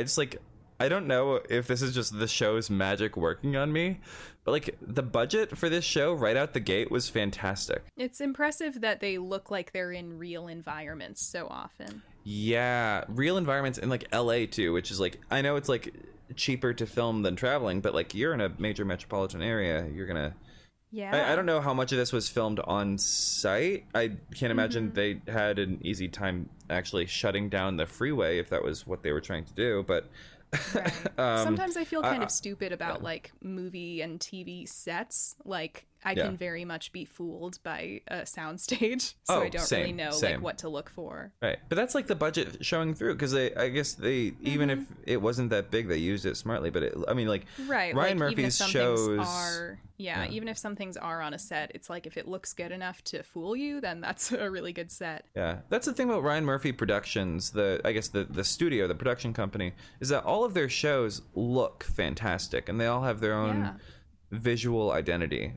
[SPEAKER 2] I don't know if this is just the show's magic working on me, but like the budget for this show right out the gate was fantastic.
[SPEAKER 1] It's impressive that they look like they're in real environments so often.
[SPEAKER 2] Yeah, real environments in like LA too, which is like, I know it's like cheaper to film than traveling, but like you're in a major metropolitan area, you're gonna...
[SPEAKER 1] Yeah.
[SPEAKER 2] I don't know how much of this was filmed on site. I can't imagine they had an easy time actually shutting down the freeway if that was what they were trying to do. But
[SPEAKER 1] right. Sometimes I feel kind of stupid about like movie and TV sets. Like I can very much be fooled by a soundstage, so I don't really know like what to look for.
[SPEAKER 2] Right, but that's like the budget showing through because I guess they even if it wasn't that big, they used it smartly. But Ryan
[SPEAKER 1] like,
[SPEAKER 2] Murphy's shows
[SPEAKER 1] even if some things are on a set, it's like if it looks good enough to fool you, then that's a really good set.
[SPEAKER 2] Yeah, that's the thing about Ryan Murphy Productions. The studio, the production company, is that all of their shows look fantastic, and they all have their own visual identity,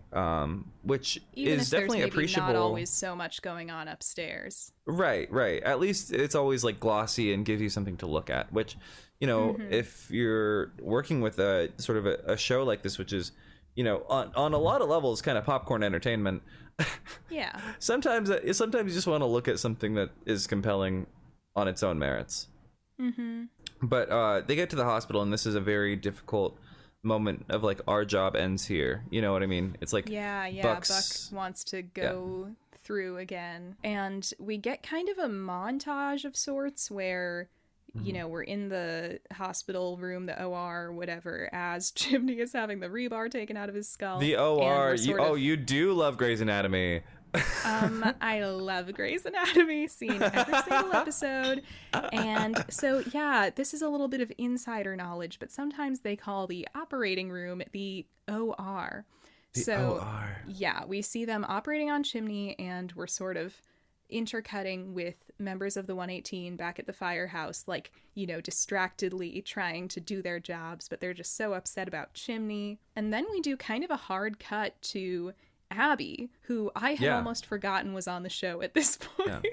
[SPEAKER 2] which
[SPEAKER 1] even
[SPEAKER 2] is
[SPEAKER 1] if
[SPEAKER 2] definitely
[SPEAKER 1] there's maybe
[SPEAKER 2] appreciable.
[SPEAKER 1] not always so much going on upstairs.
[SPEAKER 2] Right. At least it's always like glossy and gives you something to look at, which, you know, if you're working with a sort of a show like this, which is, you know, on a lot of levels kind of popcorn entertainment.
[SPEAKER 1] Yeah.
[SPEAKER 2] Sometimes you just want to look at something that is compelling on its own merits. But they get to the hospital, and this is a very difficult moment of like, our job ends here. You know what I mean? It's like,
[SPEAKER 1] Buck wants to go through again, and we get kind of a montage of sorts where, you know, we're in the hospital room, the OR, whatever, as Chimney is having the rebar taken out of his skull.
[SPEAKER 2] The OR. You do love Grey's Anatomy.
[SPEAKER 1] I love Grey's Anatomy, seen every single episode. And so, yeah, this is a little bit of insider knowledge, but sometimes they call the operating room the OR. OR. Yeah, we see them operating on Chimney, and we're sort of intercutting with members of the 118 back at the firehouse, like, you know, distractedly trying to do their jobs, but they're just so upset about Chimney. And then we do kind of a hard cut to Abby, who I had almost forgotten was on the show at this point. Yeah.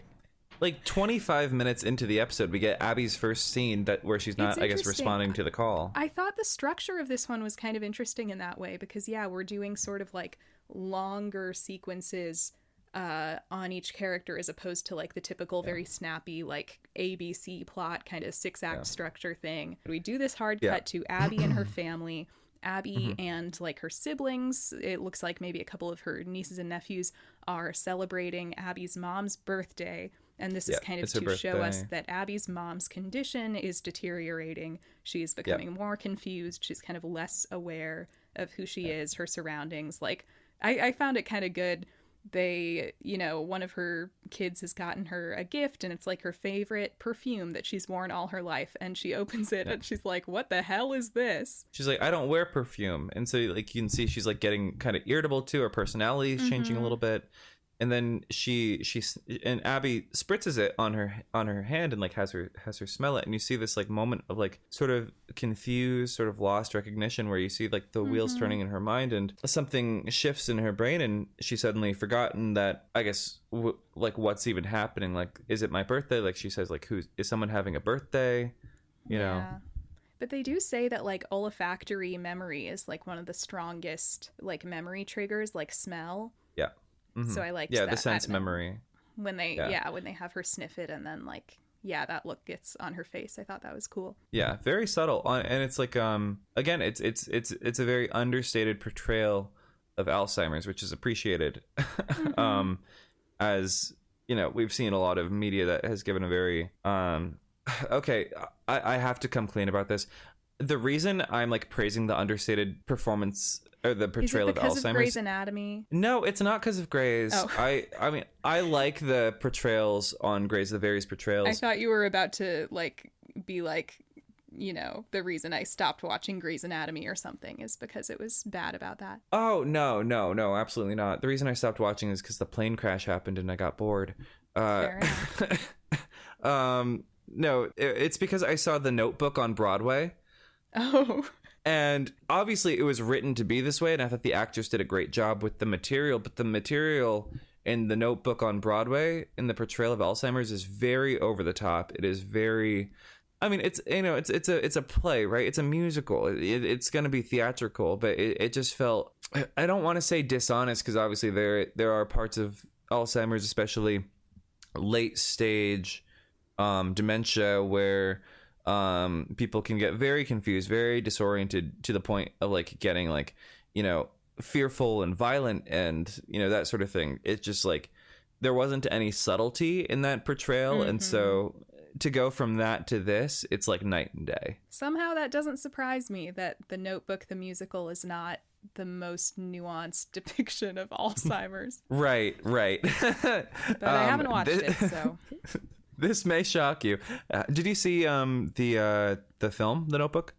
[SPEAKER 2] Like 25 minutes into the episode, we get Abby's first scene where she's not, I guess, responding to the call.
[SPEAKER 1] I thought the structure of this one was kind of interesting in that way, because, yeah, we're doing sort of like longer sequences on each character, as opposed to like the typical very snappy like ABC plot kind of 6-act structure thing. We do this hard cut to Abby and her family. Abby and like her siblings, it looks like maybe a couple of her nieces and nephews, are celebrating Abby's mom's birthday, and this is kind of to show us that Abby's mom's condition is deteriorating. She's becoming more confused. She's kind of less aware of who she is, her surroundings. Like, I found it kind of good. They, you know, one of her kids has gotten her a gift, and it's like her favorite perfume that she's worn all her life, and she opens it and she's like, what the hell is this?
[SPEAKER 2] She's like, I don't wear perfume. And so like you can see she's like getting kind of irritable too. Her personality is changing a little bit. And then and Abby spritzes it on her hand and like has her smell it, and you see this like moment of like sort of confused, sort of lost recognition, where you see like the wheels turning in her mind, and something shifts in her brain, and she's suddenly forgotten that, I guess, like what's even happening. Like, is it my birthday? Like she says, like, is someone having a birthday? You know.
[SPEAKER 1] But they do say that like olfactory memory is like one of the strongest like memory triggers, like smell.
[SPEAKER 2] Yeah.
[SPEAKER 1] So I liked that.
[SPEAKER 2] The sense memory.
[SPEAKER 1] When they when they have her sniff it, and then like that look gets on her face. I thought that was cool. Yeah,
[SPEAKER 2] very subtle. And it's like again, it's a very understated portrayal of Alzheimer's, which is appreciated. As you know, we've seen a lot of media that has given a very okay, I have to come clean about this. The reason I'm like praising the understated performance or the portrayal of Alzheimer's. Is it because of
[SPEAKER 1] Grey's Anatomy?
[SPEAKER 2] No, it's not because of Grey's.
[SPEAKER 1] Oh.
[SPEAKER 2] I mean, I like the portrayals on Grey's, the various portrayals.
[SPEAKER 1] I thought you were about to like be like, you know, the reason I stopped watching Grey's Anatomy or something is because it was bad about that.
[SPEAKER 2] Oh, no, absolutely not. The reason I stopped watching is because the plane crash happened and I got bored.
[SPEAKER 1] Fair enough.
[SPEAKER 2] No, it's because I saw The Notebook on Broadway.
[SPEAKER 1] Oh.
[SPEAKER 2] And obviously it was written to be this way, and I thought the actors did a great job with the material, but the material in The Notebook on Broadway in the portrayal of Alzheimer's is very over the top. It is very, I mean, it's, you know, it's a play, right? It's a musical. It's going to be theatrical, but it just felt, I don't want to say dishonest, because obviously there are parts of Alzheimer's, especially late stage dementia, where people can get very confused, very disoriented, to the point of like getting like, you know, fearful and violent, and you know, that sort of thing. It's just like there wasn't any subtlety in that portrayal, and so to go from that to this, it's like night and day. Somehow
[SPEAKER 1] that doesn't surprise me that The Notebook the musical is not the most nuanced depiction of Alzheimer's.
[SPEAKER 2] Right.
[SPEAKER 1] But I haven't watched it, so
[SPEAKER 2] this may shock you. Did you see the film, The Notebook?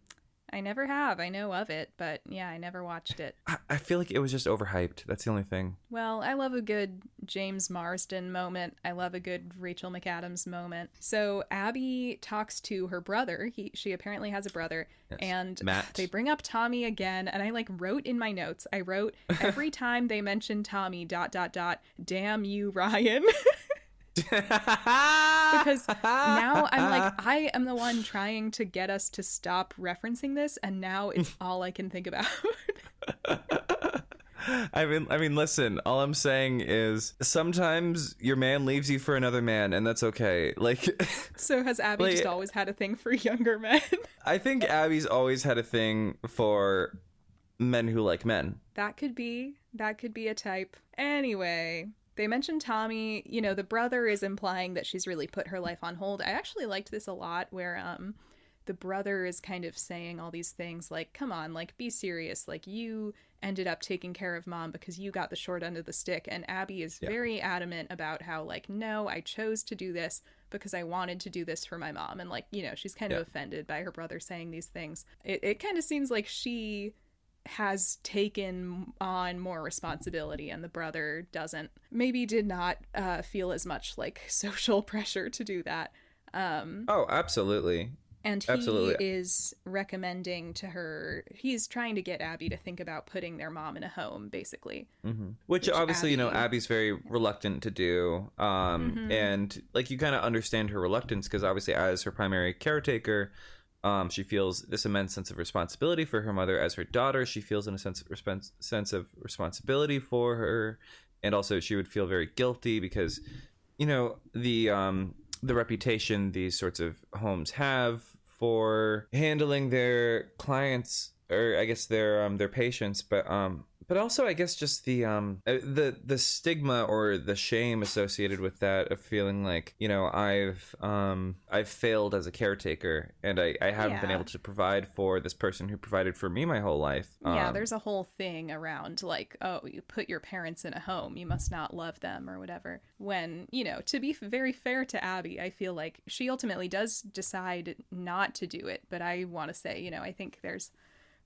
[SPEAKER 1] I never have. I know of it, but yeah, I never watched it.
[SPEAKER 2] I feel like it was just overhyped. That's the only thing.
[SPEAKER 1] Well, I love a good James Marsden moment. I love a good Rachel McAdams moment. So Abby talks to her brother. She apparently has a brother. Yes. And
[SPEAKER 2] Matt.
[SPEAKER 1] They bring up Tommy again. And I wrote in my notes, I wrote, every time they mention Tommy, ... damn you, Ryan. Because now I'm like, I am the one trying to get us to stop referencing this, and now it's all I can think about.
[SPEAKER 2] I mean, listen, all I'm saying is sometimes your man leaves you for another man, and that's okay. Like,
[SPEAKER 1] so has Abby just always had a thing for younger men?
[SPEAKER 2] I think Abby's always had a thing for men who like men.
[SPEAKER 1] That could be a type. Anyway, they mentioned Tommy. You know, the brother is implying that she's really put her life on hold. I actually liked this a lot, where the brother is kind of saying all these things like, come on, like, be serious. Like, you ended up taking care of mom because you got the short end of the stick. And Abby is very adamant about how, like, no, I chose to do this because I wanted to do this for my mom. And, like, you know, she's kind of offended by her brother saying these things. It kind of seems like she has taken on more responsibility and the brother did not feel as much like social pressure to do that.
[SPEAKER 2] Oh, absolutely.
[SPEAKER 1] And he is recommending to her, he's trying to get Abby to think about putting their mom in a home, basically.
[SPEAKER 2] Mm-hmm. Which obviously, you know, Abby's very reluctant to do. And, like, you kind of understand her reluctance because obviously as her primary caretaker, she feels this immense sense of responsibility for her mother. As her daughter, she feels in a sense of responsibility for her. And also she would feel very guilty because, you know, the reputation these sorts of homes have for handling their clients, or I guess their patients, but also I guess just the stigma or the shame associated with that of feeling like, you know, I've failed as a caretaker and I haven't been able to provide for this person who provided for me my whole life.
[SPEAKER 1] Yeah, there's a whole thing around like, oh, you put your parents in a home, you must not love them or whatever. When, you know, to be very fair to Abby, I feel like she ultimately does decide not to do it. But I want to say, you know, I think there's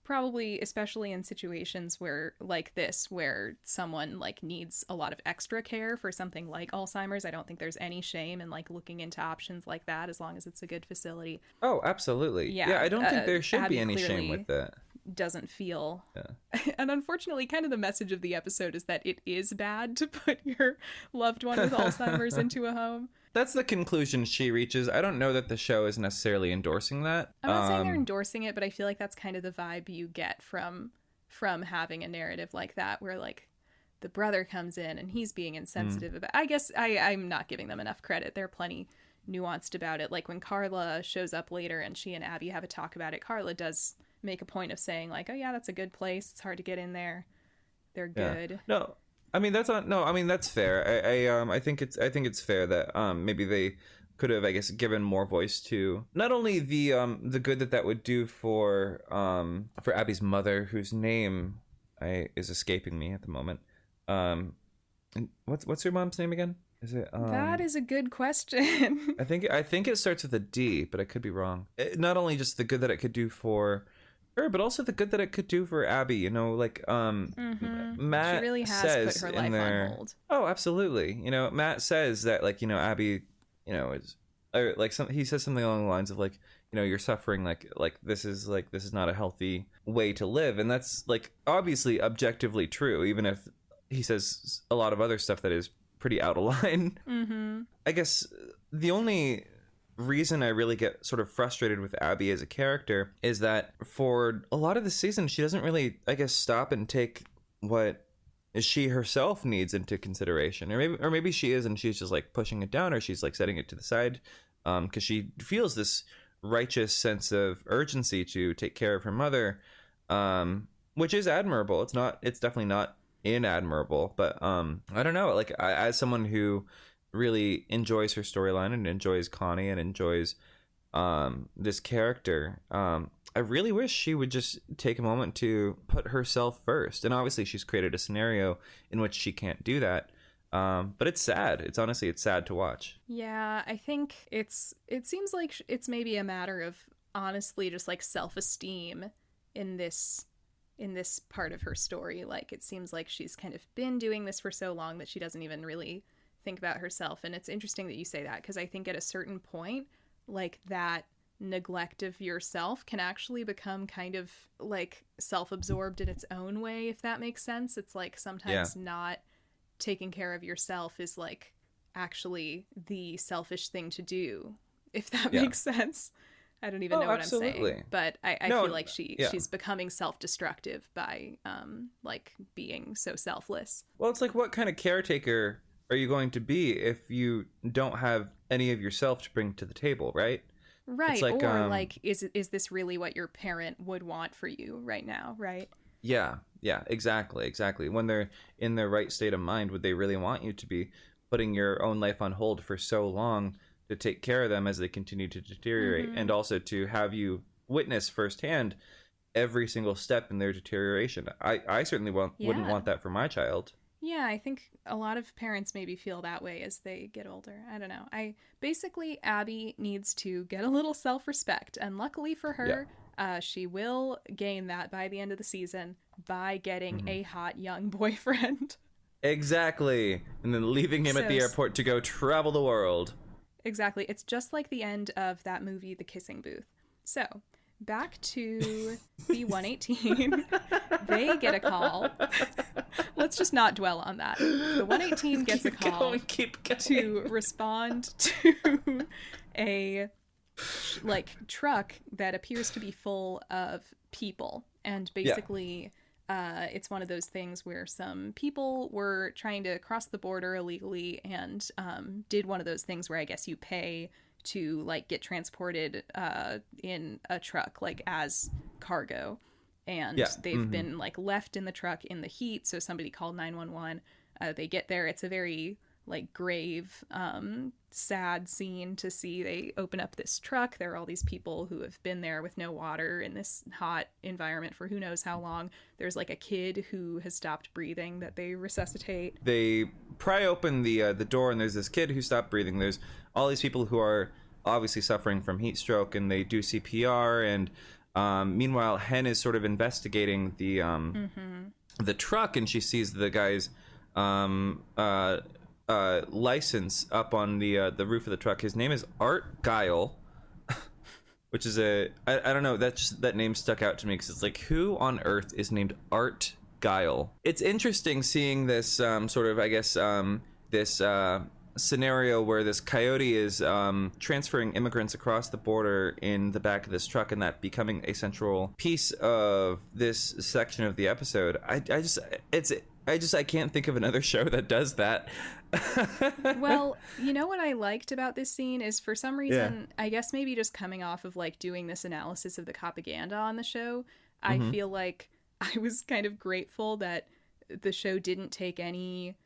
[SPEAKER 1] probably, especially in situations where like this, where someone like needs a lot of extra care for something like Alzheimer's, I don't think there's any shame in like looking into options like that as long as it's a good facility.
[SPEAKER 2] Oh, absolutely. Yeah, I don't think there should
[SPEAKER 1] Abby
[SPEAKER 2] be any shame with that.
[SPEAKER 1] Doesn't feel. And unfortunately, kind of the message of the episode is that it is bad to put your loved one with Alzheimer's into a home.
[SPEAKER 2] That's the conclusion she reaches. I don't know that the show is necessarily endorsing that.
[SPEAKER 1] I'm not saying they're endorsing it, but I feel like that's kind of the vibe you get from having a narrative like that, where like the brother comes in and he's being insensitive about. I guess I'm not giving them enough credit. They're plenty nuanced about it. Like when Carla shows up later and she and Abby have a talk about it, Carla does make a point of saying like, oh yeah, that's a good place. It's hard to get in there. They're good.
[SPEAKER 2] Yeah. No. I mean that's not. No, I mean that's fair. I think it's fair that maybe they could have, I guess, given more voice to not only the good that would do for Abby's mother, whose name is escaping me at the moment. What's your mom's name again? Is it?
[SPEAKER 1] That is a good question.
[SPEAKER 2] I think it starts with a D, but I could be wrong. Not only just the good that it could do for her, but also the good that it could do for Abby, you know, like Matt
[SPEAKER 1] she really has
[SPEAKER 2] says
[SPEAKER 1] put her life on hold.
[SPEAKER 2] Oh, absolutely. You know, Matt says that, like, you know, Abby, you know, is or like he says something along the lines of like, you know, you're suffering like this is not a healthy way to live, and that's like obviously objectively true, even if he says a lot of other stuff that is pretty out of line. I guess the only reason I really get sort of frustrated with Abby as a character is that for a lot of the season she doesn't really, I guess, stop and take what she herself needs into consideration, or maybe she is and she's just like pushing it down, or she's like setting it to the side because she feels this righteous sense of urgency to take care of her mother, which is admirable. It's definitely not inadmirable, but I don't know, like as someone who really enjoys her storyline and enjoys Connie and enjoys this character, I really wish she would just take a moment to put herself first. And obviously she's created a scenario in which she can't do that, but it's sad. It's sad to watch.
[SPEAKER 1] Yeah, I think it seems like it's maybe a matter of honestly just like self-esteem in this part of her story. Like, it seems like she's kind of been doing this for so long that she doesn't even really think about herself. And it's interesting that you say that, because I think at a certain point, like, that neglect of yourself can actually become kind of like self-absorbed in its own way, if that makes sense. It's like sometimes not taking care of yourself is like actually the selfish thing to do, if that makes sense. I don't even know what I'm saying, but I feel like she's becoming self-destructive by like being so selfless.
[SPEAKER 2] Well, it's like, what kind of caretaker are you going to be if you don't have any of yourself to bring to the table, right?
[SPEAKER 1] Right. Like, or like, is this really what your parent would want for you right now, right?
[SPEAKER 2] Yeah, exactly. When they're in their right state of mind, would they really want you to be putting your own life on hold for so long to take care of them as they continue to deteriorate, and also to have you witness firsthand every single step in their deterioration? I certainly wouldn't want that for my child.
[SPEAKER 1] Yeah, I think a lot of parents maybe feel that way as they get older. I don't know. Basically, Abby needs to get a little self-respect, and luckily for her, she will gain that by the end of the season by getting a hot young boyfriend.
[SPEAKER 2] Exactly. And then leaving him at the airport to go travel the world.
[SPEAKER 1] Exactly. It's just like the end of that movie, The Kissing Booth. So, back to the 118. They get a call. Let's just not dwell on that. The 118 gets a call to respond to a like truck that appears to be full of people. And basically, it's one of those things where some people were trying to cross the border illegally and did one of those things where I guess you pay to like get transported in a truck, like as cargo. And they've been like left in the truck in the heat. So somebody called 911. They get there. It's a very like grave, sad scene to see. They open up this truck. There are all these people who have been there with no water in this hot environment for who knows how long. There's like a kid who has stopped breathing that they resuscitate.
[SPEAKER 2] They pry open the door, and there's this kid who stopped breathing. There's all these people who are obviously suffering from heat stroke, and they do CPR. And meanwhile, Hen is sort of investigating the truck, and she sees the guy's license up on the roof of the truck. His name is Art Guile, which is I don't know, that name stuck out to me because it's like, who on earth is named Art Guile? It's interesting seeing this sort of, I guess, this scenario where this coyote is transferring immigrants across the border in the back of this truck, and that becoming a central piece of this section of the episode. I can't think of another show that does that.
[SPEAKER 1] Well, you know what I liked about this scene is, for some reason, I guess maybe just coming off of like doing this analysis of the propaganda on the show, I feel like I was kind of grateful that the show didn't take any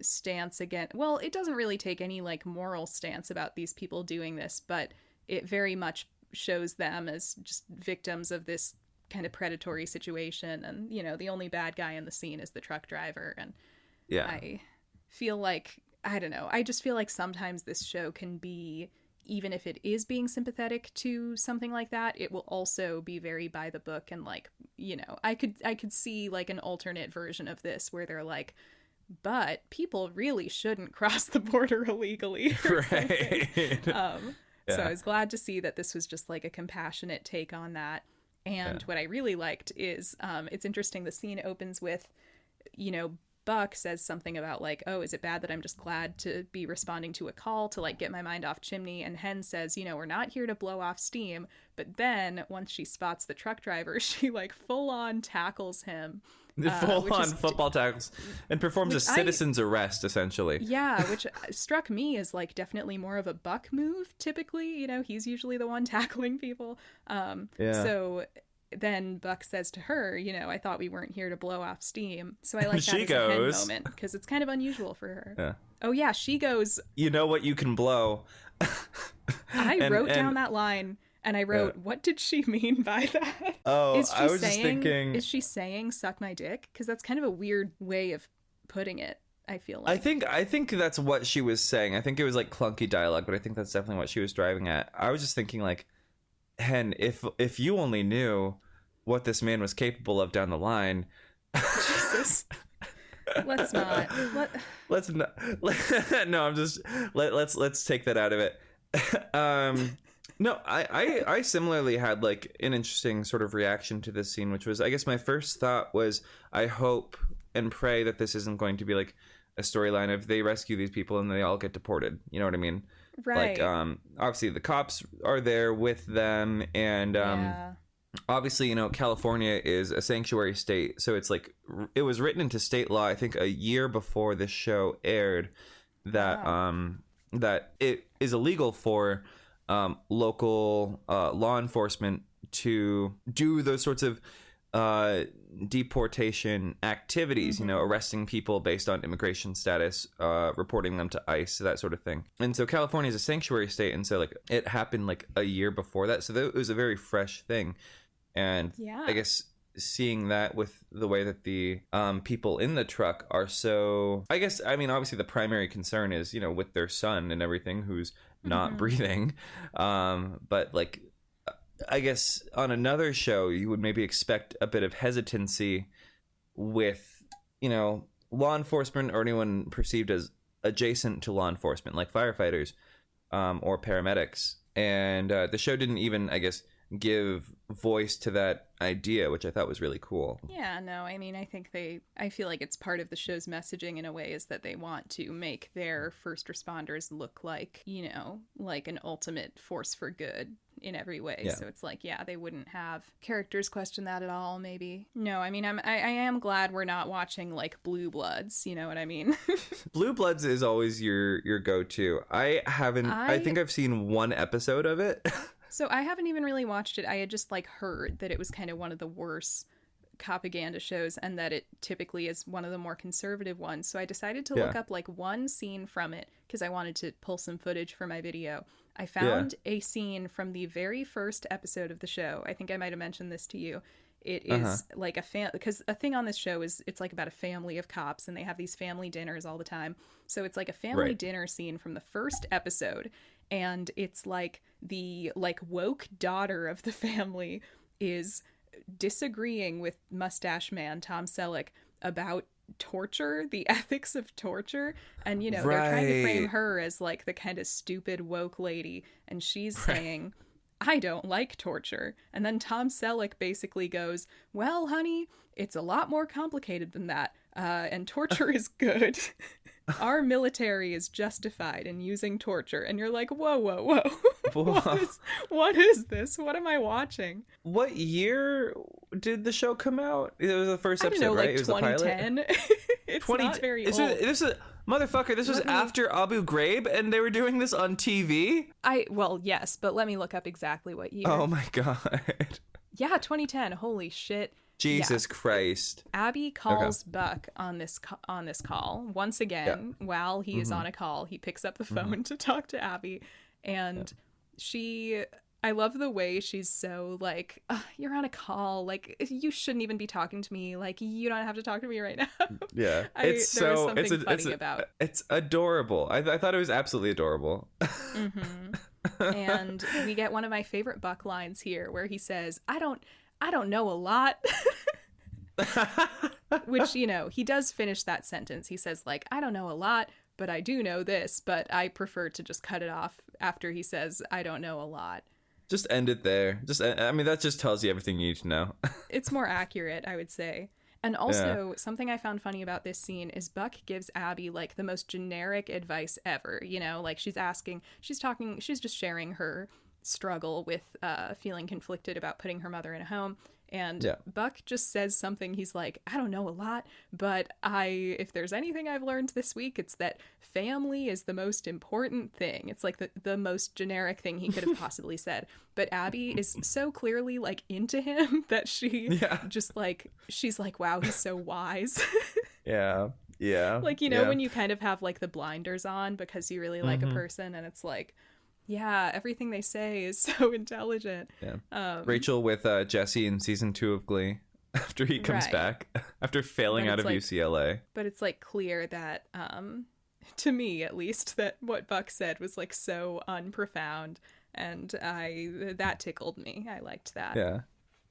[SPEAKER 1] stance against, well, it doesn't really take any like moral stance about these people doing this, but it very much shows them as just victims of this kind of predatory situation. And, you know, the only bad guy in the scene is the truck driver. And I feel like, I don't know, I just feel like sometimes this show can be, even if it is being sympathetic to something like that, it will also be very by the book. And like, you know, I could see like an alternate version of this where they're like, but people really shouldn't cross the border illegally.
[SPEAKER 2] Right.
[SPEAKER 1] So I was glad to see that this was just like a compassionate take on that. And what I really liked is, it's interesting, the scene opens with, you know, Buck says something about like, oh, is it bad that I'm just glad to be responding to a call to like get my mind off Chimney? And Hen says, you know, we're not here to blow off steam. But then once she spots the truck driver, she like full on tackles him.
[SPEAKER 2] Full on football tackles and performs a citizen's arrest, essentially.
[SPEAKER 1] Yeah, which struck me as like definitely more of a Buck move. Typically, you know, he's usually the one tackling people. So then Buck says to her, you know, I thought we weren't here to blow off steam. So I like that as a Hen moment because it's kind of unusual for her. Yeah. Oh yeah, she goes, you
[SPEAKER 2] know what you can blow.
[SPEAKER 1] I wrote down that line. And I wrote, what did she mean by that?
[SPEAKER 2] Oh, I was just thinking...
[SPEAKER 1] Is she saying, suck my dick? Because that's kind of a weird way of putting it, I feel like.
[SPEAKER 2] I think that's what she was saying. I think it was like clunky dialogue, but I think that's definitely what she was driving at. I was just thinking like, Hen, if you only knew what this man was capable of down the line.
[SPEAKER 1] Jesus. Let's not.
[SPEAKER 2] Let's not. No, I'm just. Let's take that out of it. No, I similarly had like an interesting sort of reaction to this scene, which was, I guess my first thought was, I hope and pray that this isn't going to be like a storyline of they rescue these people and they all get deported. You know what I mean?
[SPEAKER 1] Right.
[SPEAKER 2] Like, obviously the cops are there with them, and obviously, you know, California is a sanctuary state, so it's like it was written into state law, I think, a year before this show aired, that that it is illegal for local law enforcement to do those sorts of deportation activities, you know, arresting people based on immigration status, reporting them to ICE, that sort of thing. And so California is a sanctuary state, and so like it happened like a year before that, so it was a very fresh thing. And I guess seeing that with the way that the people in the truck are so, I guess, I mean, obviously the primary concern is, you know, with their son and everything, who's not breathing, but like, I guess on another show you would maybe expect a bit of hesitancy with, you know, law enforcement or anyone perceived as adjacent to law enforcement, like firefighters or paramedics. And the show didn't even, I guess, give voice to that idea, which I thought was really cool.
[SPEAKER 1] Yeah, no, I mean, I feel like it's part of the show's messaging in a way, is that they want to make their first responders look like, you know, like an ultimate force for good in every way. So it's like, yeah, they wouldn't have characters question that at all, maybe. No, I mean, I am glad we're not watching like Blue Bloods, you know what I mean?
[SPEAKER 2] Blue Bloods is always your go-to. I think I've seen one episode of it.
[SPEAKER 1] So I haven't even really watched it. I had just like heard that it was kind of one of the worst propaganda shows, and that it typically is one of the more conservative ones. So I decided to look up like one scene from it because I wanted to pull some footage for my video. I found a scene from the very first episode of the show. I think I might have mentioned this to you. It is like because a thing on this show is it's like about a family of cops, and they have these family dinners all the time. So it's like a family dinner scene from the first episode, and it's like the like woke daughter of the family is disagreeing with Mustache Man Tom Selleck about torture, the ethics of torture, and you know they're trying to frame her as like the kind of stupid woke lady, and she's saying, I don't like torture. And then Tom Selleck basically goes, well, honey, it's a lot more complicated than that, and torture is good. Our military is justified in using torture. And you're like, whoa. What is this? What am I watching?
[SPEAKER 2] What year did the show come out? It was the first episode, right?
[SPEAKER 1] Like
[SPEAKER 2] it was
[SPEAKER 1] 2010.
[SPEAKER 2] The pilot.
[SPEAKER 1] It's not very old.
[SPEAKER 2] This is motherfucker. This was after Abu Ghraib, and they were doing this on TV.
[SPEAKER 1] Well, yes, but let me look up exactly what year.
[SPEAKER 2] Oh my god.
[SPEAKER 1] Yeah, 2010. Holy shit.
[SPEAKER 2] Jesus Christ.
[SPEAKER 1] Abby calls Buck on this call once again. While he is on a call, he picks up the phone to talk to Abby, and I love the way she's so like, you're on a call, like you shouldn't even be talking to me, like you don't have to talk to me right now.
[SPEAKER 2] Yeah,
[SPEAKER 1] there was something funny about.
[SPEAKER 2] It's adorable. I thought it was absolutely adorable.
[SPEAKER 1] And we get one of my favorite Buck lines here, where he says, I don't know a lot. Which, you know, he does finish that sentence. He says, like, I don't know a lot, but I do know this. But I prefer to just cut it off after he says, I don't know a lot.
[SPEAKER 2] Just end it there. I mean, that just tells you everything you need to know.
[SPEAKER 1] It's more accurate, I would say. And also, something I found funny about this scene is Buck gives Abby, like, the most generic advice ever. You know, like, she's just sharing her struggle with feeling conflicted about putting her mother in a home, and Buck just says something. He's like, I don't know a lot, but if there's anything I've learned this week, it's that family is the most important thing. It's like the most generic thing he could have possibly said, but Abby is so clearly like into him that she just like, she's like, wow, he's so wise.
[SPEAKER 2] Yeah
[SPEAKER 1] Like, you know, when you kind of have like the blinders on because you really like a person, and it's like, yeah, everything they say is so intelligent.
[SPEAKER 2] Yeah. Rachel with Jesse in season 2 of Glee, after he comes back, after failing out of UCLA. But
[SPEAKER 1] it's like clear that, to me at least, that what Buck said was like so unprofound. And that tickled me. I liked that.
[SPEAKER 2] Yeah.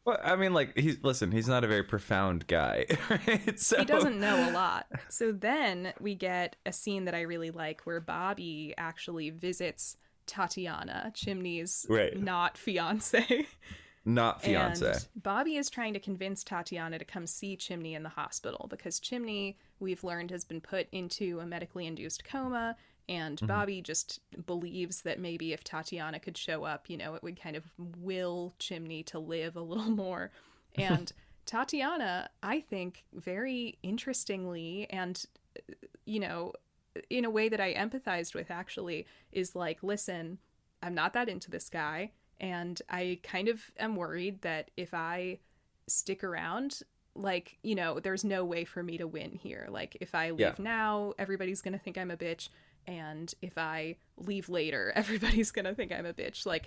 [SPEAKER 2] Well, I mean, like, he's not a very profound guy, right? So...
[SPEAKER 1] He doesn't know a lot. So then we get a scene that I really like where Bobby actually visits Tatiana, Chimney's not fiance.
[SPEAKER 2] Not fiance.
[SPEAKER 1] And Bobby is trying to convince Tatiana to come see Chimney in the hospital because Chimney, we've learned, has been put into a medically induced coma. And Bobby just believes that maybe if Tatiana could show up, you know, it would kind of will Chimney to live a little more. And Tatiana, I think, very interestingly and, you know, in a way that I empathized with, actually, is like, listen, I'm not that into this guy. And I kind of am worried that if I stick around, like, you know, there's no way for me to win here. Like, if I leave now, everybody's going to think I'm a bitch. And if I leave later, everybody's going to think I'm a bitch. Like,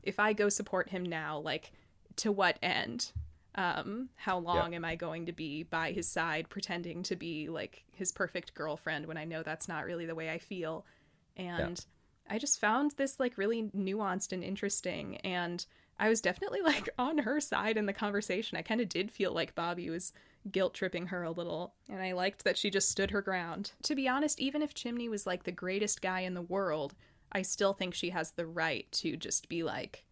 [SPEAKER 1] if I go support him now, like, to what end? How long am I going to be by his side pretending to be, like, his perfect girlfriend when I know that's not really the way I feel? And I just found this, like, really nuanced and interesting. And I was definitely, like, on her side in the conversation. I kind of did feel like Bobby was guilt-tripping her a little, and I liked that she just stood her ground. To be honest, even if Chimney was, like, the greatest guy in the world, I still think she has the right to just be like,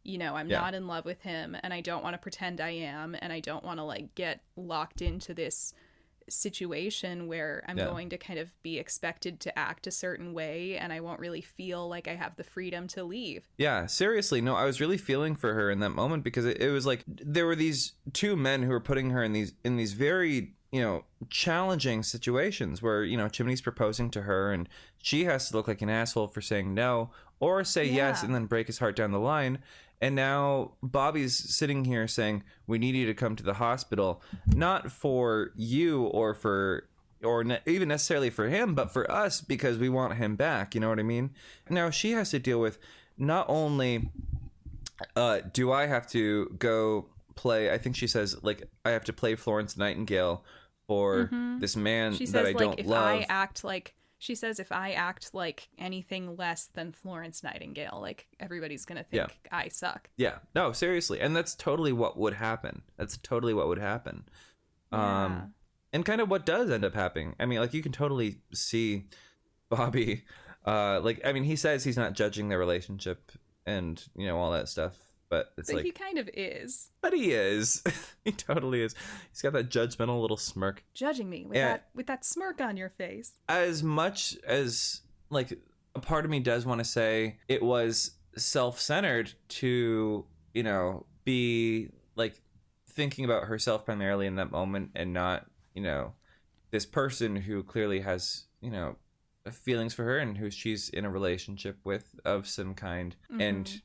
[SPEAKER 1] you know, I'm not in love with him, and I don't want to pretend I am, and I don't want to, like, get locked into this situation where I'm going to kind of be expected to act a certain way, and I won't really feel like I have the freedom to leave.
[SPEAKER 2] Yeah, seriously. No, I was really feeling for her in that moment because it was like there were these two men who were putting her in these very, you know, challenging situations where, you know, Chimney's proposing to her and she has to look like an asshole for saying no or say yes and then break his heart down the line. And now Bobby's sitting here saying, we need you to come to the hospital, not for you or even necessarily for him, but for us because we want him back. You know what I mean? Now she has to deal with not only do I have to go play, I think she says, like, I have to play Florence Nightingale for this man that I don't love.
[SPEAKER 1] She says, if I act like anything less than Florence Nightingale, like, everybody's going to think I suck.
[SPEAKER 2] Yeah. No, seriously. And that's totally what would happen.
[SPEAKER 1] Yeah.
[SPEAKER 2] And kind of what does end up happening. I mean, like, you can totally see Bobby, like, I mean, he says he's not judging their relationship and, you know, all that stuff. But it's like,
[SPEAKER 1] he kind of is.
[SPEAKER 2] But he is. He totally is. He's got that judgmental little smirk.
[SPEAKER 1] Judging me with that smirk on your face.
[SPEAKER 2] As much as, like, a part of me does want to say it was self-centered to, you know, be, like, thinking about herself primarily in that moment and not, you know, this person who clearly has, you know, feelings for her and who she's in a relationship with of some kind. And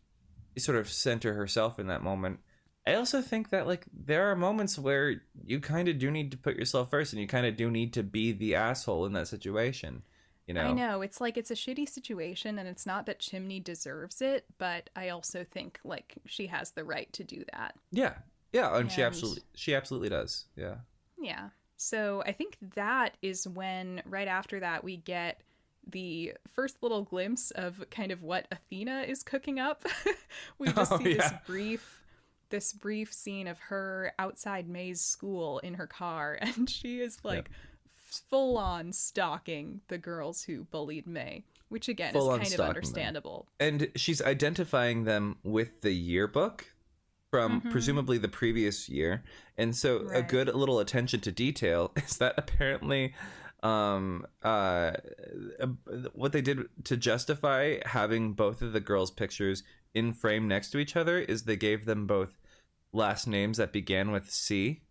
[SPEAKER 2] sort of center herself in that moment. I also think that, like, there are moments where you kind of do need to put yourself first and you kind of do need to be the asshole in that situation, you know?
[SPEAKER 1] I know, it's like, it's a shitty situation and it's not that Chimney deserves it, but I also think, like, she has the right to do that.
[SPEAKER 2] Yeah, and she absolutely does. Yeah.
[SPEAKER 1] So I think that is when, right after that, we get the first little glimpse of kind of what Athena is cooking up. We just see this brief scene of her outside May's school in her car, and she is like full on stalking the girls who bullied May, which again is kind of understandable.
[SPEAKER 2] And she's identifying them with the yearbook from presumably the previous year. And so a good little attention to detail is that apparently what they did to justify having both of the girls' pictures in frame next to each other is they gave them both last names that began with C,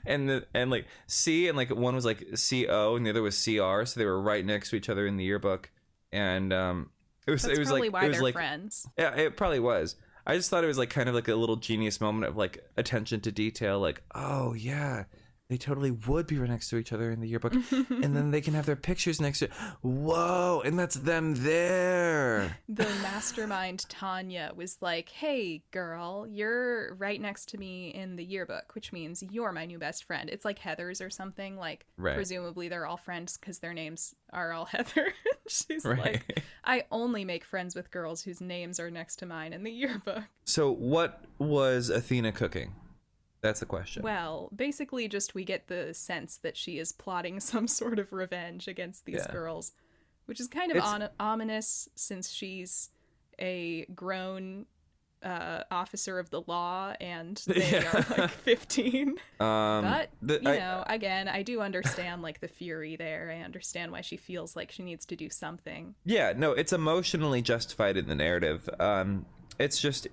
[SPEAKER 2] and like C, and like one was like CO and the other was CR, so they were right next to each other in the yearbook. And it was
[SPEAKER 1] probably
[SPEAKER 2] like
[SPEAKER 1] why
[SPEAKER 2] it was
[SPEAKER 1] they're
[SPEAKER 2] like
[SPEAKER 1] friends.
[SPEAKER 2] Yeah, it probably was. I just thought it was like kind of like a little genius moment of like attention to detail, like, oh yeah, they totally would be right next to each other in the yearbook. And then they can have their pictures next to, whoa, and that's them there.
[SPEAKER 1] The mastermind Tanya was like, hey, girl, you're right next to me in the yearbook, which means you're my new best friend. It's like Heather's or something. Like, right. Presumably they're all friends because their names are all Heather. She's right. Like, I only make friends with girls whose names are next to mine in the yearbook.
[SPEAKER 2] So what was Athena cooking? That's the question.
[SPEAKER 1] Well, basically just we get the sense that she is plotting some sort of revenge against these girls, which is kind of ominous since she's a grown officer of the law and they are like 15. But, again, I do understand like the fury there. I understand why she feels like she needs to do something.
[SPEAKER 2] Yeah, no, it's emotionally justified in the narrative. It's just...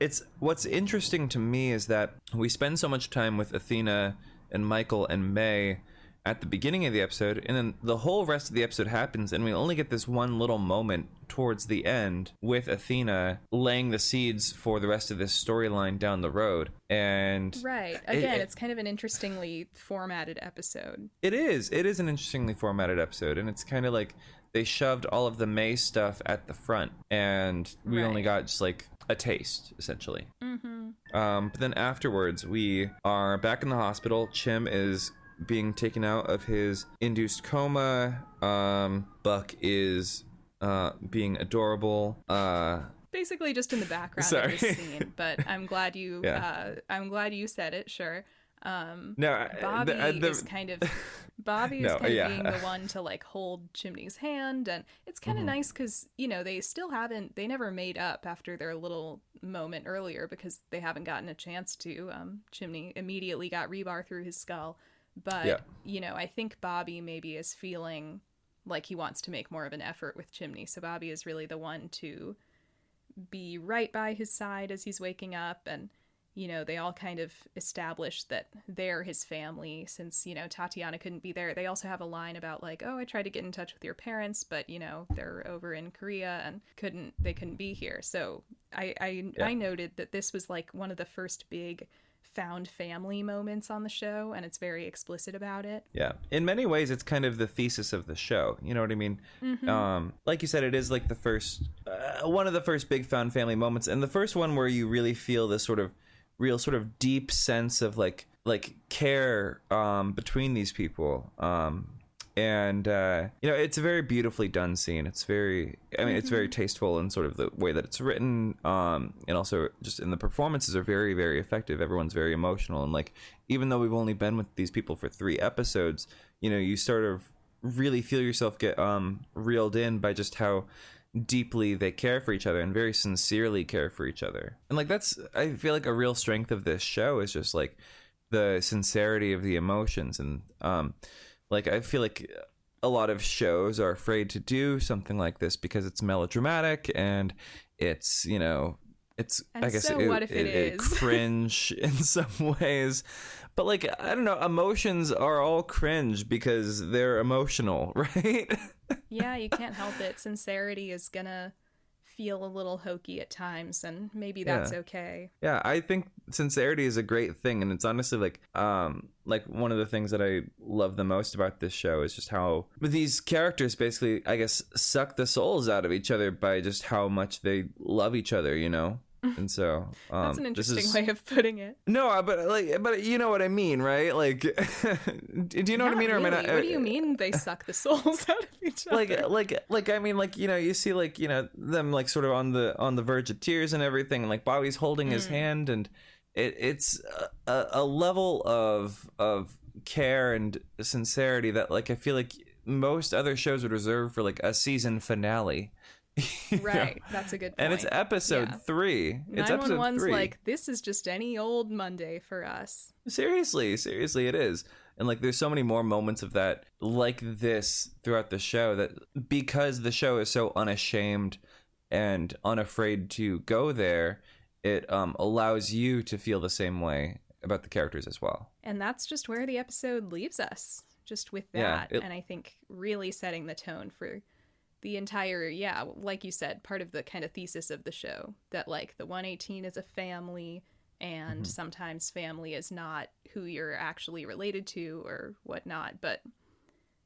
[SPEAKER 2] it's what's interesting to me is that we spend so much time with Athena and Michael and May at the beginning of the episode, and then the whole rest of the episode happens, and we only get this one little moment towards the end with Athena laying the seeds for the rest of this storyline down the road. And
[SPEAKER 1] right, again, it's kind of an interestingly formatted episode.
[SPEAKER 2] It is an interestingly formatted episode, and it's kind of like they shoved all of the May stuff at the front, and we only got just like a taste, essentially. But then afterwards, we are back in the hospital. Chim is being taken out of his induced coma. Buck is being adorable.
[SPEAKER 1] Basically, just in the background of this scene. But I'm glad you. I'm glad you said it. Sure.
[SPEAKER 2] No,
[SPEAKER 1] Bobby is kind of being the one to like hold Chimney's hand, and it's kind of nice because they never made up after their little moment earlier because they haven't gotten a chance to. Chimney immediately got rebar through his skull, but I think Bobby maybe is feeling like he wants to make more of an effort with Chimney, so Bobby is really the one to be right by his side as he's waking up. And they all kind of establish that they're his family since, Tatiana couldn't be there. They also have a line about like, oh, I tried to get in touch with your parents, but, they're over in Korea and they couldn't be here. So I noted that this was like one of the first big found family moments on the show, and it's very explicit about it. Yeah.
[SPEAKER 2] In many ways, it's kind of the thesis of the show. You know what I mean? Like you said, it is like the first, one of the first big found family moments, and the first one where you really feel this sort of real sort of deep sense of like care between these people, and it's a very beautifully done scene. It's very it's very tasteful in sort of the way that it's written, and also just in the performances are very, very effective. Everyone's very emotional, and like even though we've only been with these people for 3 episodes, you sort of really feel yourself get reeled in by just how deeply they care for each other and very sincerely care for each other. And like that's, I feel like a real strength of this show is just like the sincerity of the emotions. And like I feel like a lot of shows are afraid to do something like this because it's melodramatic and it's it's
[SPEAKER 1] and I guess so what if it is
[SPEAKER 2] cringe in some ways. But like, I don't know, emotions are all cringe because they're emotional, right?
[SPEAKER 1] Yeah, you can't help it. Sincerity is gonna feel a little hokey at times, and maybe that's okay.
[SPEAKER 2] Yeah, I think sincerity is a great thing, and it's honestly like one of the things that I love the most about this show is just how these characters basically, I guess, suck the souls out of each other by just how much they love each other, And so
[SPEAKER 1] that's an interesting way of putting it.
[SPEAKER 2] No, but you know what I mean, right? Like, do you know what I mean?
[SPEAKER 1] Really. Or what do you mean they suck the souls out of each other?
[SPEAKER 2] Like I mean, like you see, like them like sort of on the verge of tears and everything, and like Bobby's holding his hand, and it's a level of care and sincerity that like I feel like most other shows would reserve for like a season finale.
[SPEAKER 1] Right, that's a good point.
[SPEAKER 2] And it's episode 3. It's episode 3.
[SPEAKER 1] Like, this is just any old Monday for us.
[SPEAKER 2] Seriously, it is. And like there's so many more moments of that like this throughout the show, that because the show is so unashamed and unafraid to go there, it allows you to feel the same way about the characters as well.
[SPEAKER 1] And that's just where the episode leaves us, just with that. And I think really setting the tone for the entire, like you said, part of the kind of thesis of the show, that like the 118 is a family, and sometimes family is not who you're actually related to or whatnot, but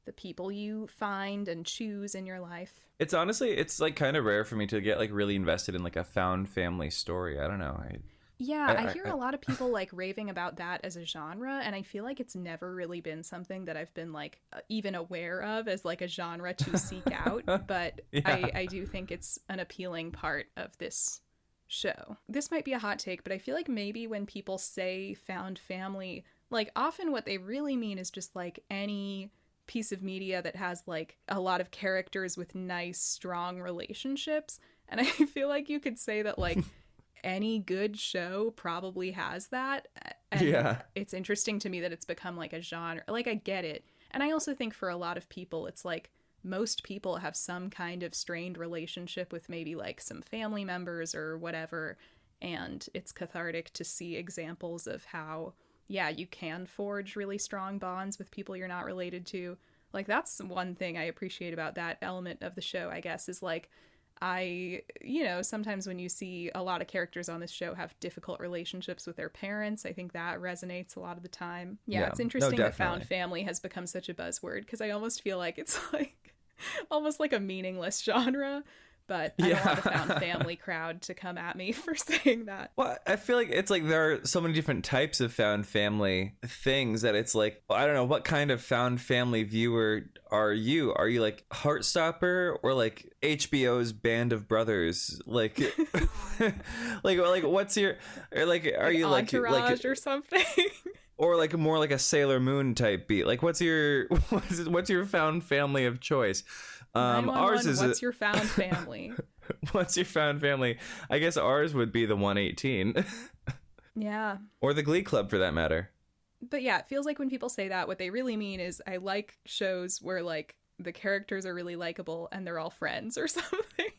[SPEAKER 1] the people you find and choose in your life.
[SPEAKER 2] It's honestly, it's like kind of rare for me to get like really invested in like a found family story. I don't know.
[SPEAKER 1] I hear a lot of people like raving about that as a genre, and I feel like it's never really been something that I've been like even aware of as like a genre to seek out, but I do think it's an appealing part of this show. This might be a hot take, but I feel like maybe when people say found family, like often what they really mean is just like any piece of media that has like a lot of characters with nice, strong relationships. And I feel like you could say that like any good show probably has that. And it's interesting to me that it's become like a genre. Like I get it. And I also think for a lot of people, it's like most people have some kind of strained relationship with maybe like some family members or whatever. And it's cathartic to see examples of how you can forge really strong bonds with people you're not related to. Like, that's one thing I appreciate about that element of the show, I guess, is like, sometimes when you see a lot of characters on this show have difficult relationships with their parents, I think that resonates a lot of the time. Yeah, it's interesting that found family has become such a buzzword, because I almost feel like it's like almost like a meaningless genre. But I don't want the found family crowd to come at me for saying that.
[SPEAKER 2] Well, I feel like it's like there are so many different types of found family things that it's like, I don't know, what kind of found family viewer are you? Are you like Heartstopper or like HBO's Band of Brothers? Like, like what's your, or like, are you like
[SPEAKER 1] Entourage or something?
[SPEAKER 2] Or like more like a Sailor Moon type beat? Like, what's your found family of choice?
[SPEAKER 1] Ours is what's your found family?
[SPEAKER 2] What's your found family? I guess ours would be the 118.
[SPEAKER 1] Yeah.
[SPEAKER 2] Or the Glee Club, for that matter.
[SPEAKER 1] But yeah, it feels like when people say that, what they really mean is I like shows where like the characters are really likable and they're all friends or something.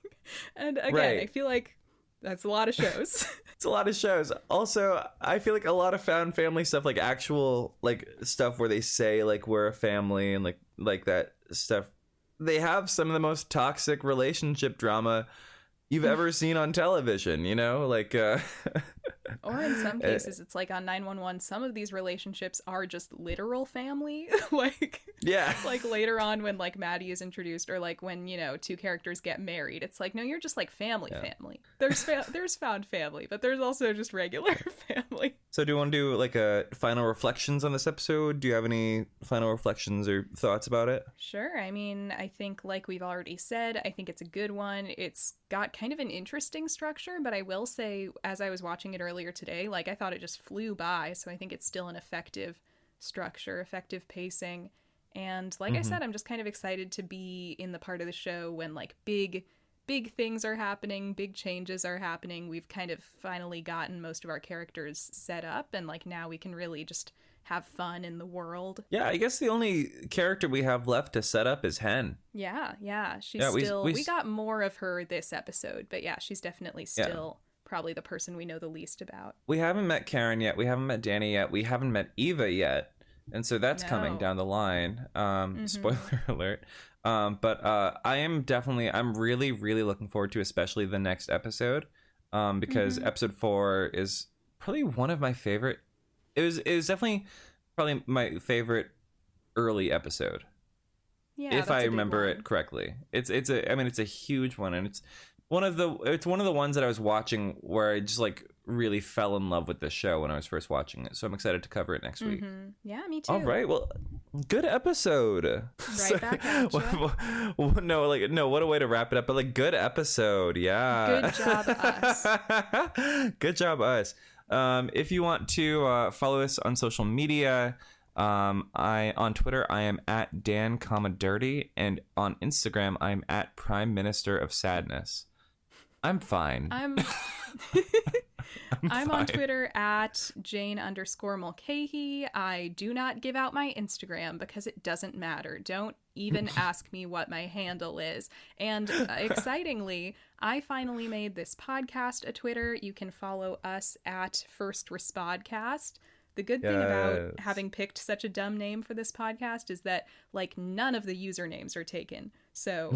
[SPEAKER 1] And again, I feel like that's a lot of shows.
[SPEAKER 2] It's a lot of shows. Also, I feel like a lot of found family stuff, like actual like stuff where they say like we're a family and like that stuff, they have some of the most toxic relationship drama you've ever seen on television, you know, like
[SPEAKER 1] or in some cases it's like on 911 some of these relationships are just literal family. Like later on when like Maddie is introduced, or like when, you know, two characters get married, it's like, no, you're just like family. There's found family, but there's also just regular family.
[SPEAKER 2] So do you want to do like a final reflections on this episode? Do you have any final reflections or thoughts about it?
[SPEAKER 1] Sure. I mean, I think like we've already said, I think it's a good one. It's got kind of an interesting structure, but I will say, as I was watching it earlier today, like I thought it just flew by. So I think it's still an effective structure, effective pacing. And like I said, I'm just kind of excited to be in the part of the show when like big things are happening, big changes are happening. We've kind of finally gotten most of our characters set up, and like now we can really just have fun in the world.
[SPEAKER 2] Yeah, I guess the only character we have left to set up is Hen.
[SPEAKER 1] Yeah. She's still... We got more of her this episode, but yeah, she's definitely still probably the person we know the least about.
[SPEAKER 2] We haven't met Karen yet. We haven't met Danny yet. We haven't met Eva yet. And so that's coming down the line. Spoiler alert. But I'm really, really looking forward to especially the next episode. Because episode 4 is probably one of my favorite. It was definitely probably my favorite early episode.
[SPEAKER 1] Yeah,
[SPEAKER 2] if I remember it correctly. It's a huge one, and it's one of the ones that I was watching where I just like really fell in love with the show when I was first watching it. So I'm excited to cover it next week.
[SPEAKER 1] Yeah, me too.
[SPEAKER 2] All right, well, good episode.
[SPEAKER 1] Right back at you.
[SPEAKER 2] No, what a way to wrap it up. But like, good episode, yeah.
[SPEAKER 1] Good job, us.
[SPEAKER 2] Good job, us. If you want to follow us on social media, on Twitter I am at Dan, Dirty, and on Instagram I'm at Prime Minister of Sadness. I'm fine.
[SPEAKER 1] I'm on Twitter at Jane_Mulcahy. I do not give out my Instagram because it doesn't matter. Don't even ask me what my handle is. And excitingly, I finally made this podcast a Twitter. You can follow us at First Respodcast. The good thing about having picked such a dumb name for this podcast is that, like, none of the usernames are taken. So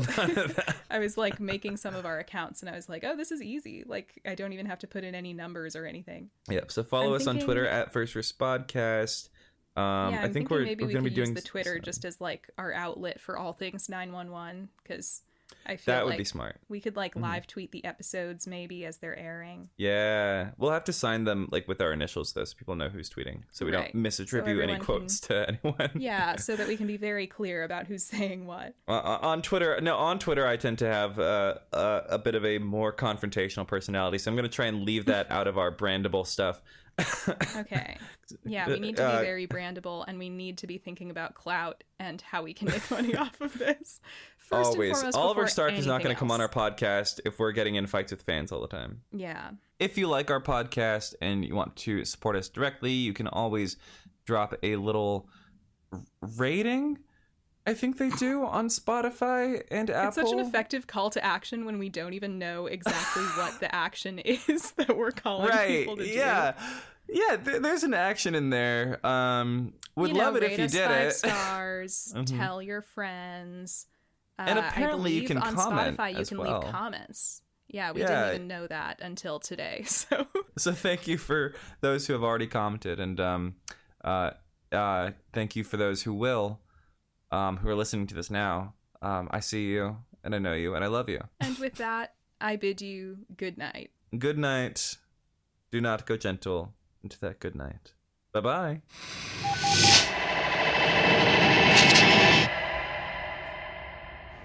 [SPEAKER 1] I was, like, making some of our accounts, and I was like, oh, this is easy. Like, I don't even have to put in any numbers or anything.
[SPEAKER 2] Yep, so follow us on Twitter at First Risk Podcast. I think we're going to be doing
[SPEAKER 1] use the Twitter just as, like, our outlet for all things 911, because I feel
[SPEAKER 2] that would
[SPEAKER 1] like
[SPEAKER 2] be smart.
[SPEAKER 1] We could, like, live tweet the episodes maybe as they're airing.
[SPEAKER 2] Yeah, we'll have to sign them, like, with our initials though, so people know who's tweeting, so we don't misattribute any quotes to anyone.
[SPEAKER 1] Yeah, so that we can be very clear about who's saying what.
[SPEAKER 2] On Twitter, I tend to have a bit of a more confrontational personality, so I'm going to try and leave that out of our brandable stuff.
[SPEAKER 1] Okay. Yeah, we need to be very brandable, and we need to be thinking about clout and how we can make money off of this. First
[SPEAKER 2] always.
[SPEAKER 1] And foremost,
[SPEAKER 2] Oliver Stark is not going to come on
[SPEAKER 1] else.
[SPEAKER 2] our podcast if we're getting in fights with fans all the time.
[SPEAKER 1] Yeah.
[SPEAKER 2] If you like our podcast and you want to support us directly, you can always drop a little rating. I think they do on Spotify and Apple.
[SPEAKER 1] It's such an effective call to action when we don't even know exactly what the action is that we're calling people to do.
[SPEAKER 2] Yeah, there's an action in there. Would love it if you did
[SPEAKER 1] rate
[SPEAKER 2] it.
[SPEAKER 1] us 5 stars. Tell your friends.
[SPEAKER 2] And apparently you can
[SPEAKER 1] on
[SPEAKER 2] comment
[SPEAKER 1] Spotify, you can leave comments. Yeah, we didn't even know that until today. So
[SPEAKER 2] thank you for those who have already commented, and thank you for those who will, who are listening to this now. I see you, and I know you, and I love you.
[SPEAKER 1] And with that, I bid you good night.
[SPEAKER 2] Good night. Do not go gentle into that good night. Bye-bye.